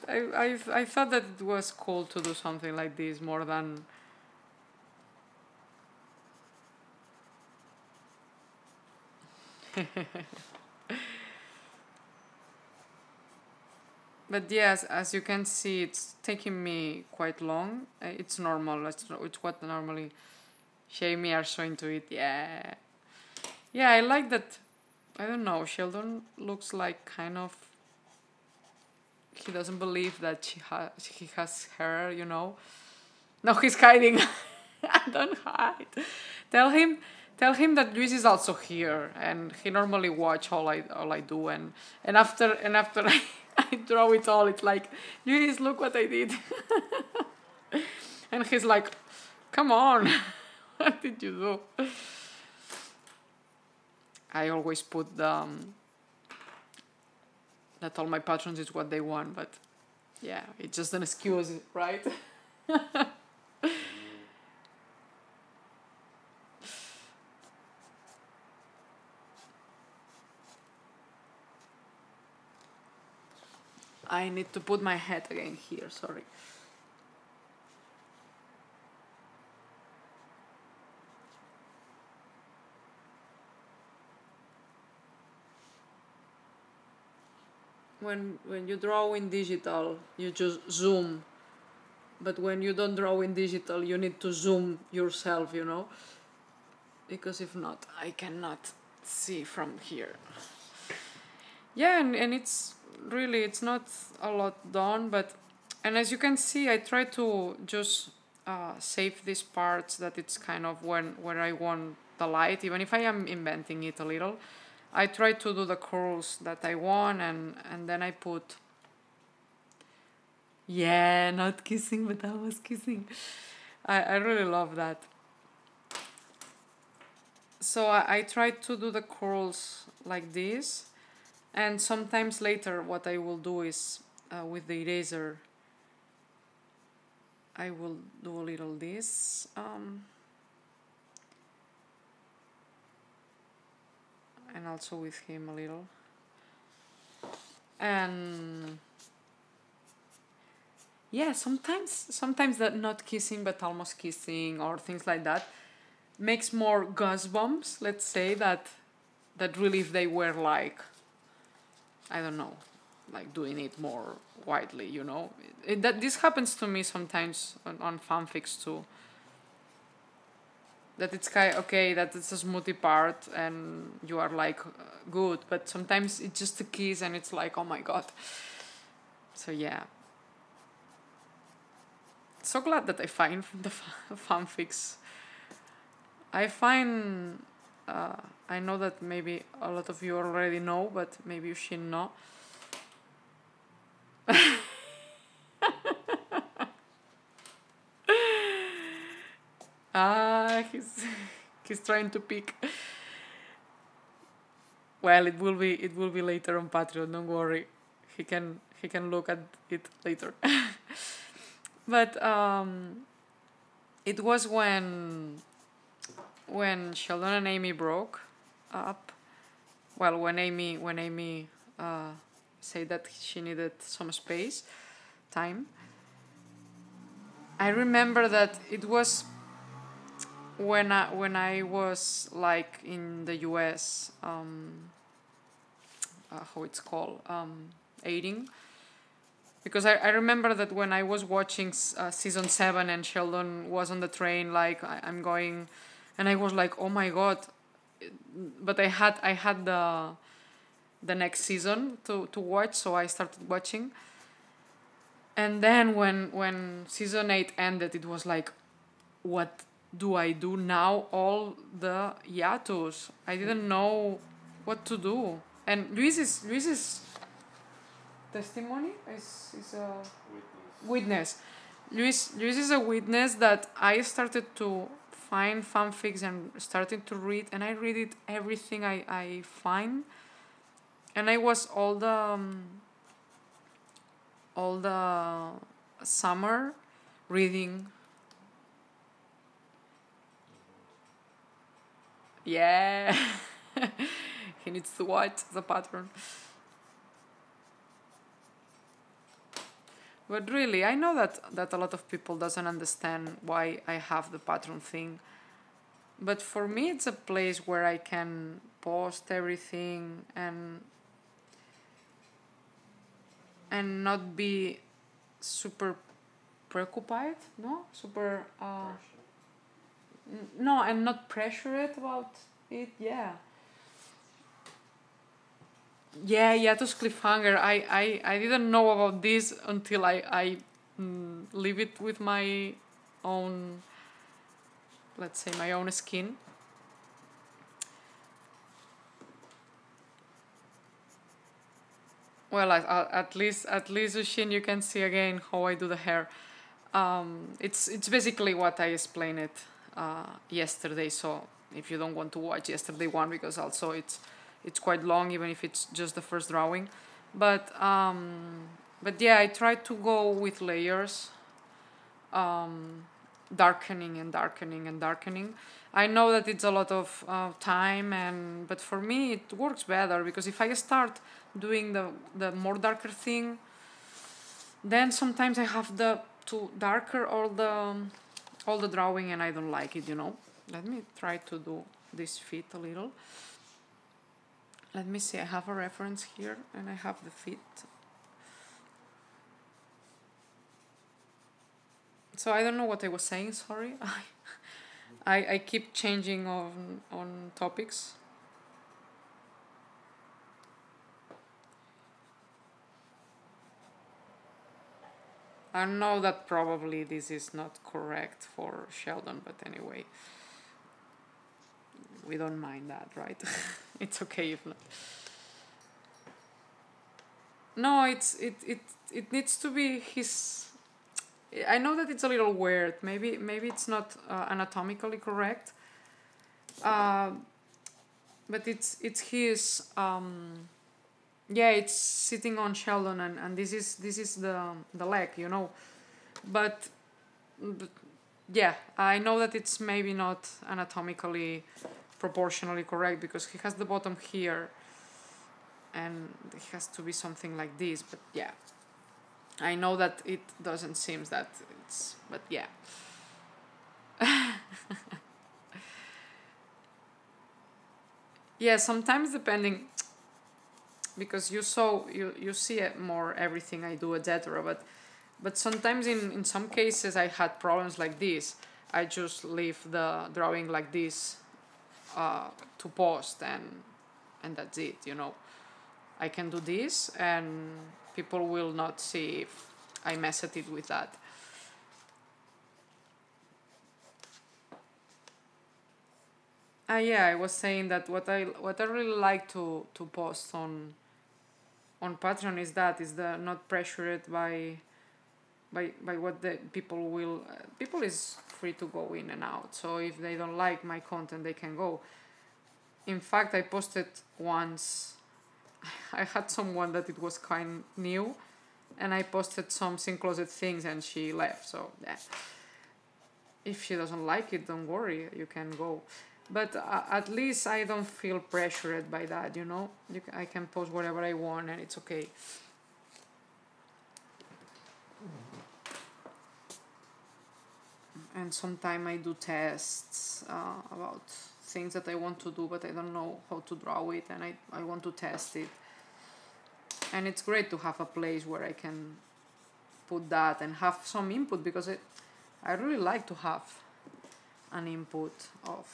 I thought that it was cool to do something like this more than. But yes, as you can see, it's taking me quite long. It's normal. It's what normally Jamie are so into it. Yeah, yeah. I like that. I don't know. Sheldon looks like kind of. He doesn't believe that he has her. No, he's hiding. Don't hide. Tell him. Tell him that Luis is also here, and he normally watch all I do, and after I draw it all, it's like, Luis, look what I did, and he's like, come on, what did you do? I always put that all my patrons is what they want, but yeah, it's just an excuse, right? I need to put my head again here, sorry. When you draw in digital, you just zoom. But when you don't draw in digital, you need to zoom yourself, Because if not, I cannot see from here. Yeah, and it's really, it's not a lot done, but And as you can see, I try to just save these parts that it's kind of where I want the light, even if I am inventing it a little. I try to do the curls that I want, and then I put, yeah, not kissing, but I was kissing. I really love that. So I try to do the curls like this, and sometimes later what I will do is with the eraser, I will do a little this. And also with him a little. And yeah, sometimes that not kissing but almost kissing or things like that makes more goosebumps, let's say, that really if they were like, I don't know, like doing it more widely, you know. That this happens to me sometimes on fanfics too. That it's kind okay, that it's a smoothie part and you are like good, but sometimes it's just a kiss and it's like, oh my god. So yeah. So glad that I find the fanfics. I find, I know that maybe a lot of you already know, but maybe you should know. He's trying to pick. Well, it will be later on Patreon. Don't worry, he can look at it later. But it was when Sheldon and Amy broke up. Well, when Amy said that she needed some space, time. I remember that it was when I was like in the US, how it's called, aiding. Because I remember that when I was watching season 7 and Sheldon was on the train, like I'm going, and I was like, oh my god, but I had the next season to watch, so I started watching. And then when season 8 ended, it was like, what do I do now? All the hiatus. I didn't know what to do. And Luis's testimony is a witness. Luis is a witness that I started to find fanfics and started to read, and I read it everything I find, and I was all the summer reading. Yeah. He needs to watch the pattern. But really, I know that a lot of people doesn't understand why I have the pattern thing. But for me, it's a place where I can post everything and not be super preoccupied, no? Super, no, and not pressured about it, yeah. Yeah, Yatus Cliffhanger. I didn't know about this until I leave it with my own, let's say, my own skin. Well, at least Ushin, you can see again how I do the hair. It's basically what I explained it yesterday. So if you don't want to watch yesterday one, because also it's quite long, even if it's just the first drawing. But yeah, I try to go with layers, darkening and darkening and darkening. I know that it's a lot of time, but for me it works better, because if I start doing the more darker thing, then sometimes I have to darker all the drawing, and I don't like it, you know. Let me try to do this feet a little. Let me see, I have a reference here and I have the feet. So I don't know what I was saying, sorry. I keep changing on topics. I know that probably this is not correct for Sheldon, but anyway, we don't mind that, right? It's okay if not. No, it needs to be his. I know that it's a little weird. Maybe it's not anatomically correct. Uh, but it's his. Yeah, it's sitting on Sheldon, and this is the leg, you know. But yeah, I know that it's maybe not anatomically proportionally correct because he has the bottom here, and it has to be something like this. But yeah, I know that it doesn't seem that it's. But yeah. Yeah, sometimes depending, because you see it more everything I do, etc. But sometimes in some cases I had problems like this. I just leave the drawing like this to post, and that's it, you know. I can do this and people will not see if I mess at it with that. Yeah, I was saying that what I really like to post on Patreon is the not pressured by what the people will. People is free to go in and out. So if they don't like my content, they can go. In fact, I posted once. I had someone that it was kind new, and I posted some Sing Closet things, and she left. So yeah, if she doesn't like it, don't worry, you can go. But at least I don't feel pressured by that, you know. I can post whatever I want, and it's okay. And sometimes I do tests about things that I want to do, but I don't know how to draw it, and I want to test it. And it's great to have a place where I can put that and have some input, because I really like to have an input of.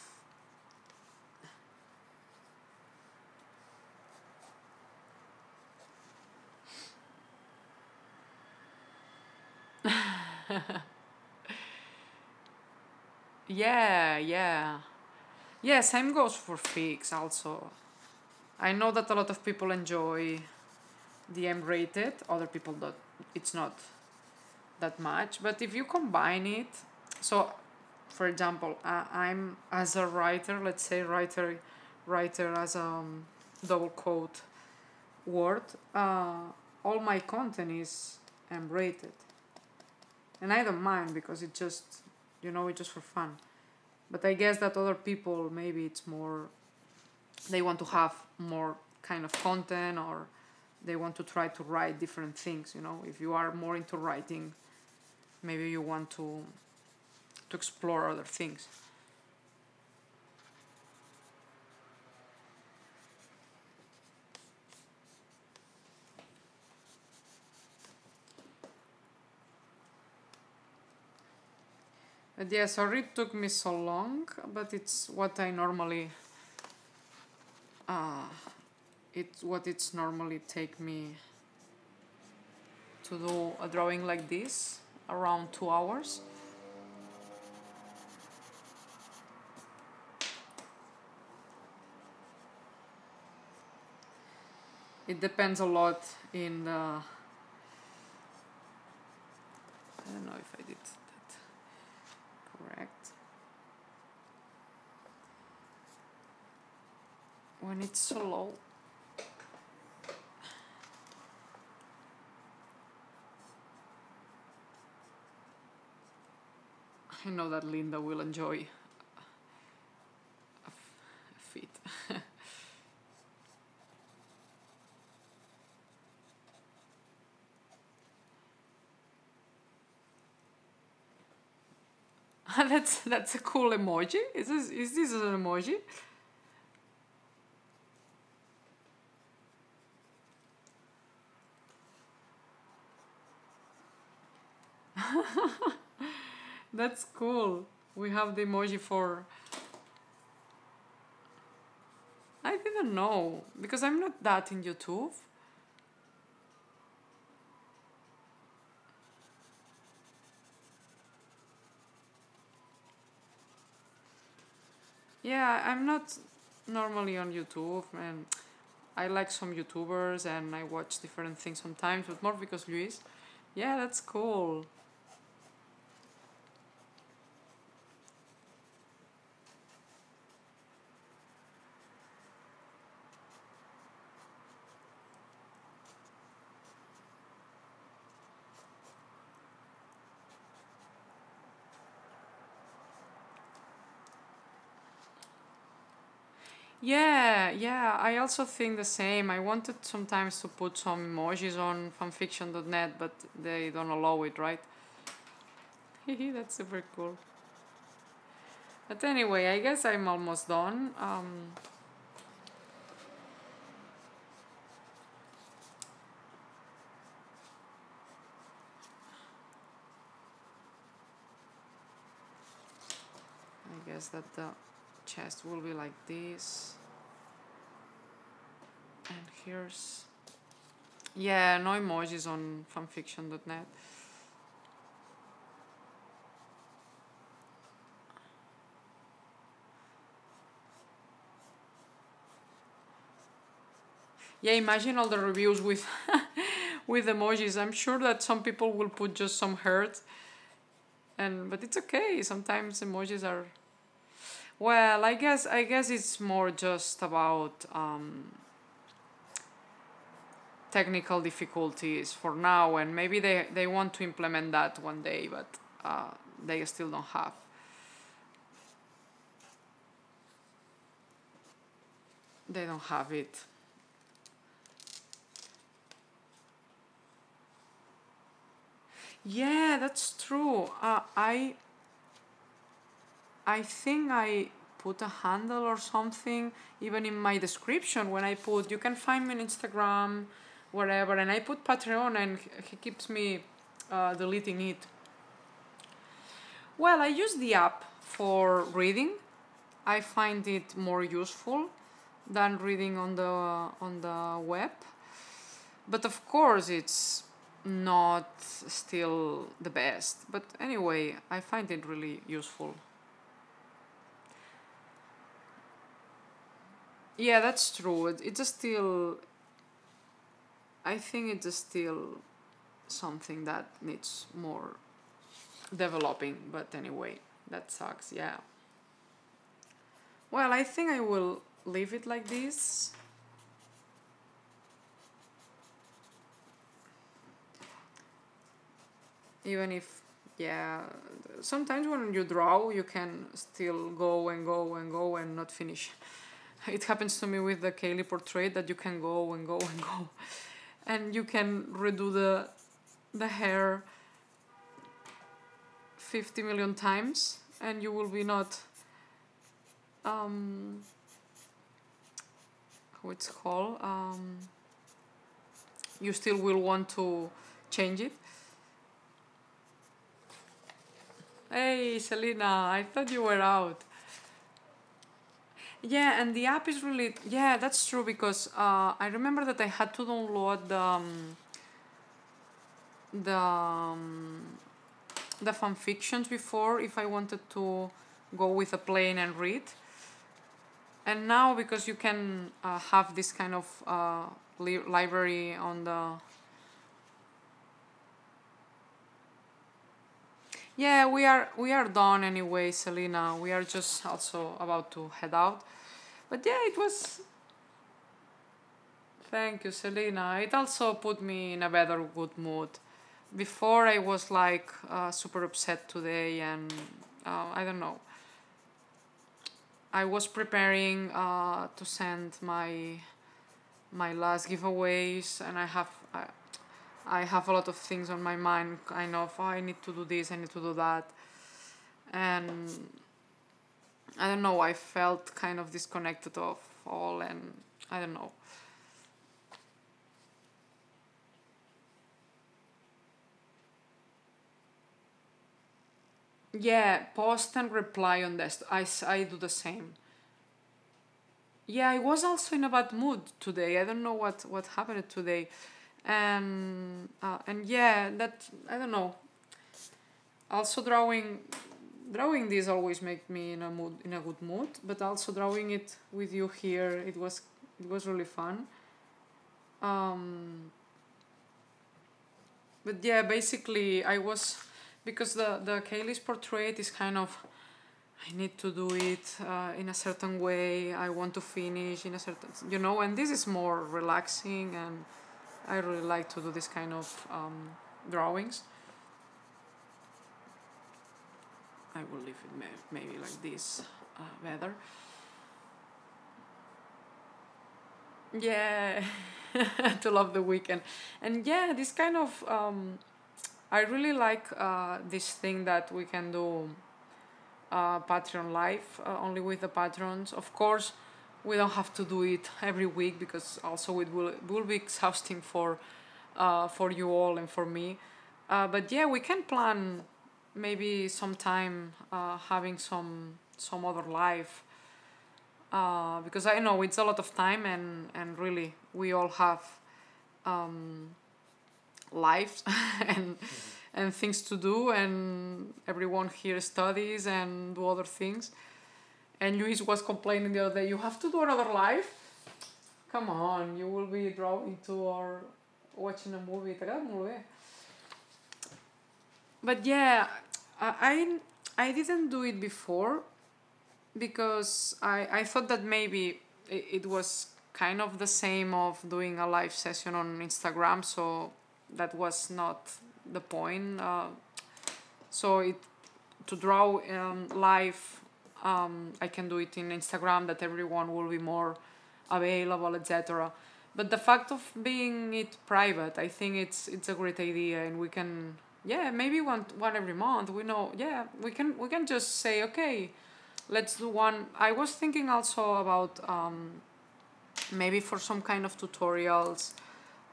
Yeah, yeah. Yeah, same goes for figs also. I know that a lot of people enjoy the M-rated, other people don't. It's not that much, but if you combine it, so for example, I'm as a writer, let's say writer as a double quote word, all my content is M-rated, and I don't mind because it just, you know, it's just for fun. But I guess that other people, maybe it's more, they want to have more kind of content, or they want to try to write different things, you know. If you are more into writing, maybe you want to explore other things. But yeah, sorry it took me so long, but it's what I normally it's normally take me to do a drawing like this, around 2 hours. It depends a lot in the. I don't know if I did that correct. When it's so low. I know that Linda will enjoy a feat. That's a cool emoji. Is this an emoji? That's cool. We have the emoji for. I didn't know, because I'm not that in YouTube. Yeah, I'm not normally on YouTube, and I like some YouTubers and I watch different things sometimes, but more because Luis. Yeah, that's cool. Yeah, yeah, I also think the same. I wanted sometimes to put some emojis on fanfiction.net, but they don't allow it, right? That's super cool. But anyway, I guess I'm almost done. I guess that the chest will be like this. And here's... Yeah, no emojis on fanfiction.net. Yeah, imagine all the reviews with with emojis. I'm sure that some people will put just some heart, and but it's okay. Sometimes emojis are... Well, I guess it's more just about technical difficulties for now, and maybe they want to implement that one day, but they still don't have. They don't have it. Yeah, that's true. I think I put a handle or something even in my description when I put you can find me on Instagram, whatever, and I put Patreon and he keeps me deleting it. Well, I use the app for reading. I find it more useful than reading on the web. But of course, it's not still the best. But anyway, I find it really useful. Yeah, that's true. It's still... I think it's still something that needs more developing. But anyway, that sucks. Yeah. Well, I think I will leave it like this. Even if, yeah, sometimes when you draw, you can still go and go and go and not finish. It happens to me with the Kaylee portrait that you can go and go and go. And you can redo the hair 50 million times and you will be not... how it's called? You still will want to change it. Hey, Selena, I thought you were out. Yeah, and the app is really... Yeah, that's true, because I remember that I had to download the fanfictions before if I wanted to go with a plane and read. And now, because you can have this kind of library on the... Yeah, we are done anyway, Selena. We are just also about to head out. But yeah, it was... Thank you, Selena. It also put me in a better good mood. Before I was like super upset today, and I don't know. I was preparing to send my last giveaways, and I have a lot of things on my mind, kind of, oh, I need to do this, I need to do that. And I don't know, I felt kind of disconnected of all, and I don't know. Yeah, post and reply on this. I do the same. Yeah, I was also in a bad mood today. I don't know what happened today. And yeah, that, I don't know. Also drawing drawing this always make me in a good mood, but also drawing it with you here, it was really fun. But yeah, basically I was, because the Kaylee's portrait is kind of, I need to do it in a certain way, I want to finish in a certain, and this is more relaxing, and I really like to do this kind of drawings. I will leave it maybe like this better. Yeah, to love the weekend. And yeah, this kind of, I really like this thing that we can do Patreon live only with the patrons. Of course, we don't have to do it every week, because also it will be exhausting for you all and for me. But yeah, we can plan maybe sometime having some other live, because I know it's a lot of time, and really we all have lives and things to do, and everyone here studies and do other things. And Luis was complaining the other day, you have to do another live? Come on, you will be drawing too or watching a movie. But yeah, I didn't do it before, because I thought that maybe it was kind of the same of doing a live session on Instagram, so that was not the point. So to draw live, I can do it in Instagram, that everyone will be more available, etc. But the fact of being it private, I think it's a great idea, and we can, yeah, maybe one every month. We know, yeah, we can just say, okay, let's do one. I was thinking also about maybe for some kind of tutorials,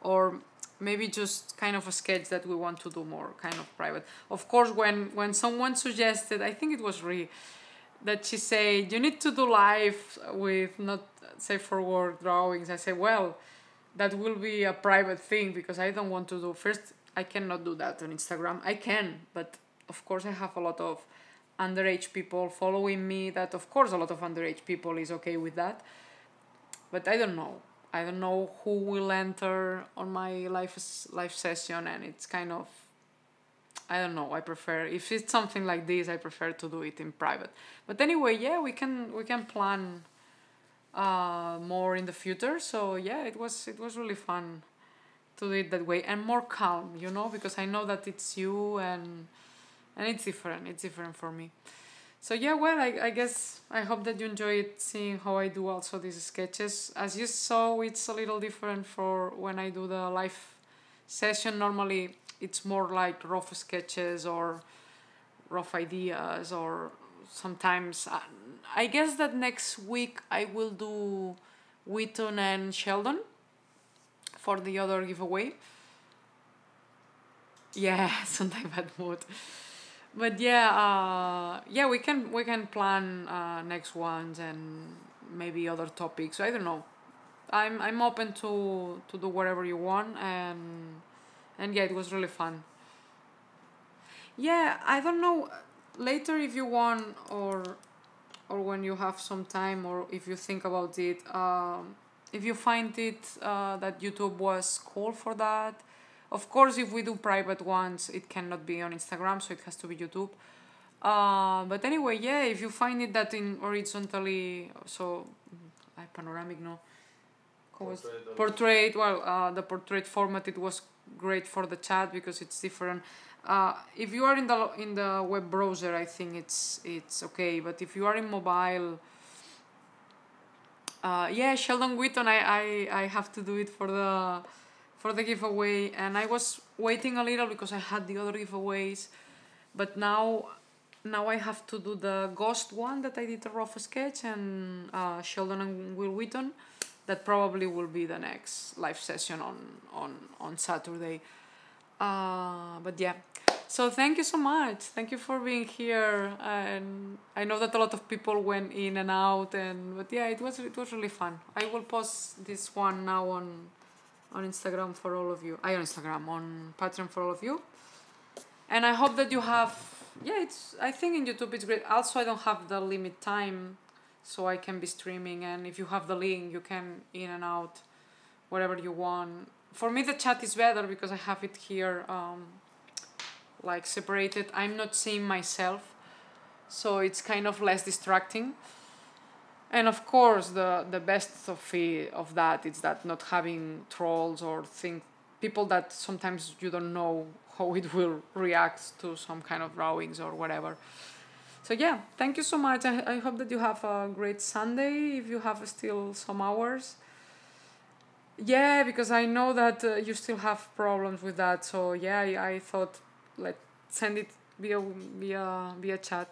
or maybe just kind of a sketch that we want to do more kind of private. Of course, when someone suggested, I think it was Ree, that she said, you need to do live with not safe for work drawings. I say, well, that will be a private thing, because I don't want to do, first, I cannot do that on Instagram. I can, but of course I have a lot of underage people following me, that of course a lot of underage people is okay with that. But I don't know who will enter on my live session, and it's kind of, I don't know, I prefer, if it's something like this, I prefer to do it in private. But anyway, yeah, we can plan more in the future. So yeah, it was really fun to do it that way, and more calm, because I know that it's you, and it's different for me. So yeah, well, I guess I hope that you enjoyed seeing how I do also these sketches. As you saw, it's a little different for when I do the live session. Normally it's more like rough sketches or rough ideas, or sometimes I guess that next week I will do Wheaton and Sheldon for the other giveaway. Yeah, Sunday bad mood. But yeah, we can plan next ones, and maybe other topics. I don't know. I'm open to do whatever you want, and yeah, it was really fun. Yeah, I don't know. Later, if you want, or when you have some time, or if you think about it, if you find it that YouTube was cool for that. Of course, if we do private ones, it cannot be on Instagram, so it has to be YouTube. But anyway, yeah, if you find it that in horizontally, so panoramic, no, portrait. Well, the portrait format, it was great for the chat, because it's different. If you are in the web browser, I think it's okay. But if you are in mobile, yeah, Sheldon Wheaton, I have to do it for the giveaway, and I was waiting a little because I had the other giveaways, but now I have to do the Ghost one that I did a rough sketch, and Sheldon and Will Wheaton, that probably will be the next live session on Saturday. But yeah, so thank you so much. Thank you for being here, and I know that a lot of people went in and out, but yeah, it was really fun. I will post this one now on Instagram for all of you. On Instagram, on Patreon for all of you. And I hope that you have yeah, it's, I think in YouTube it's great. Also, I don't have the limit time, so I can be streaming, and if you have the link, you can in and out whatever you want. For me, the chat is better because I have it here, like separated. I'm not seeing myself, so it's kind of less distracting. And of course, the best of that is that not having trolls or people that sometimes you don't know how it will react to some kind of drawings or whatever. So yeah, thank you so much. I hope that you have a great Sunday if you have still some hours. Yeah, because I know that you still have problems with that. So yeah, I thought let's send it via chat.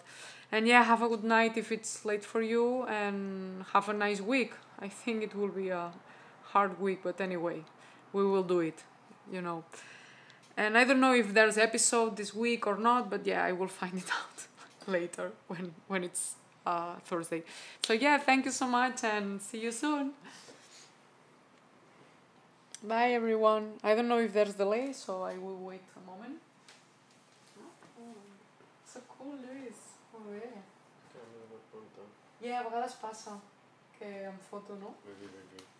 And yeah, have a good night if it's late for you, and have a nice week. I think it will be a hard week, but anyway, we will do it, you know. And I don't know if there's episode this week or not, but yeah, I will find it out later when it's Thursday. So yeah, thank you so much and see you soon. Bye everyone. I don't know if there's delay, so I will wait a moment. Oh, so cool, Luis. Molt bé. Yeah, a vegades passa que em foto, no?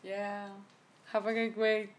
Yeah. Have a great week.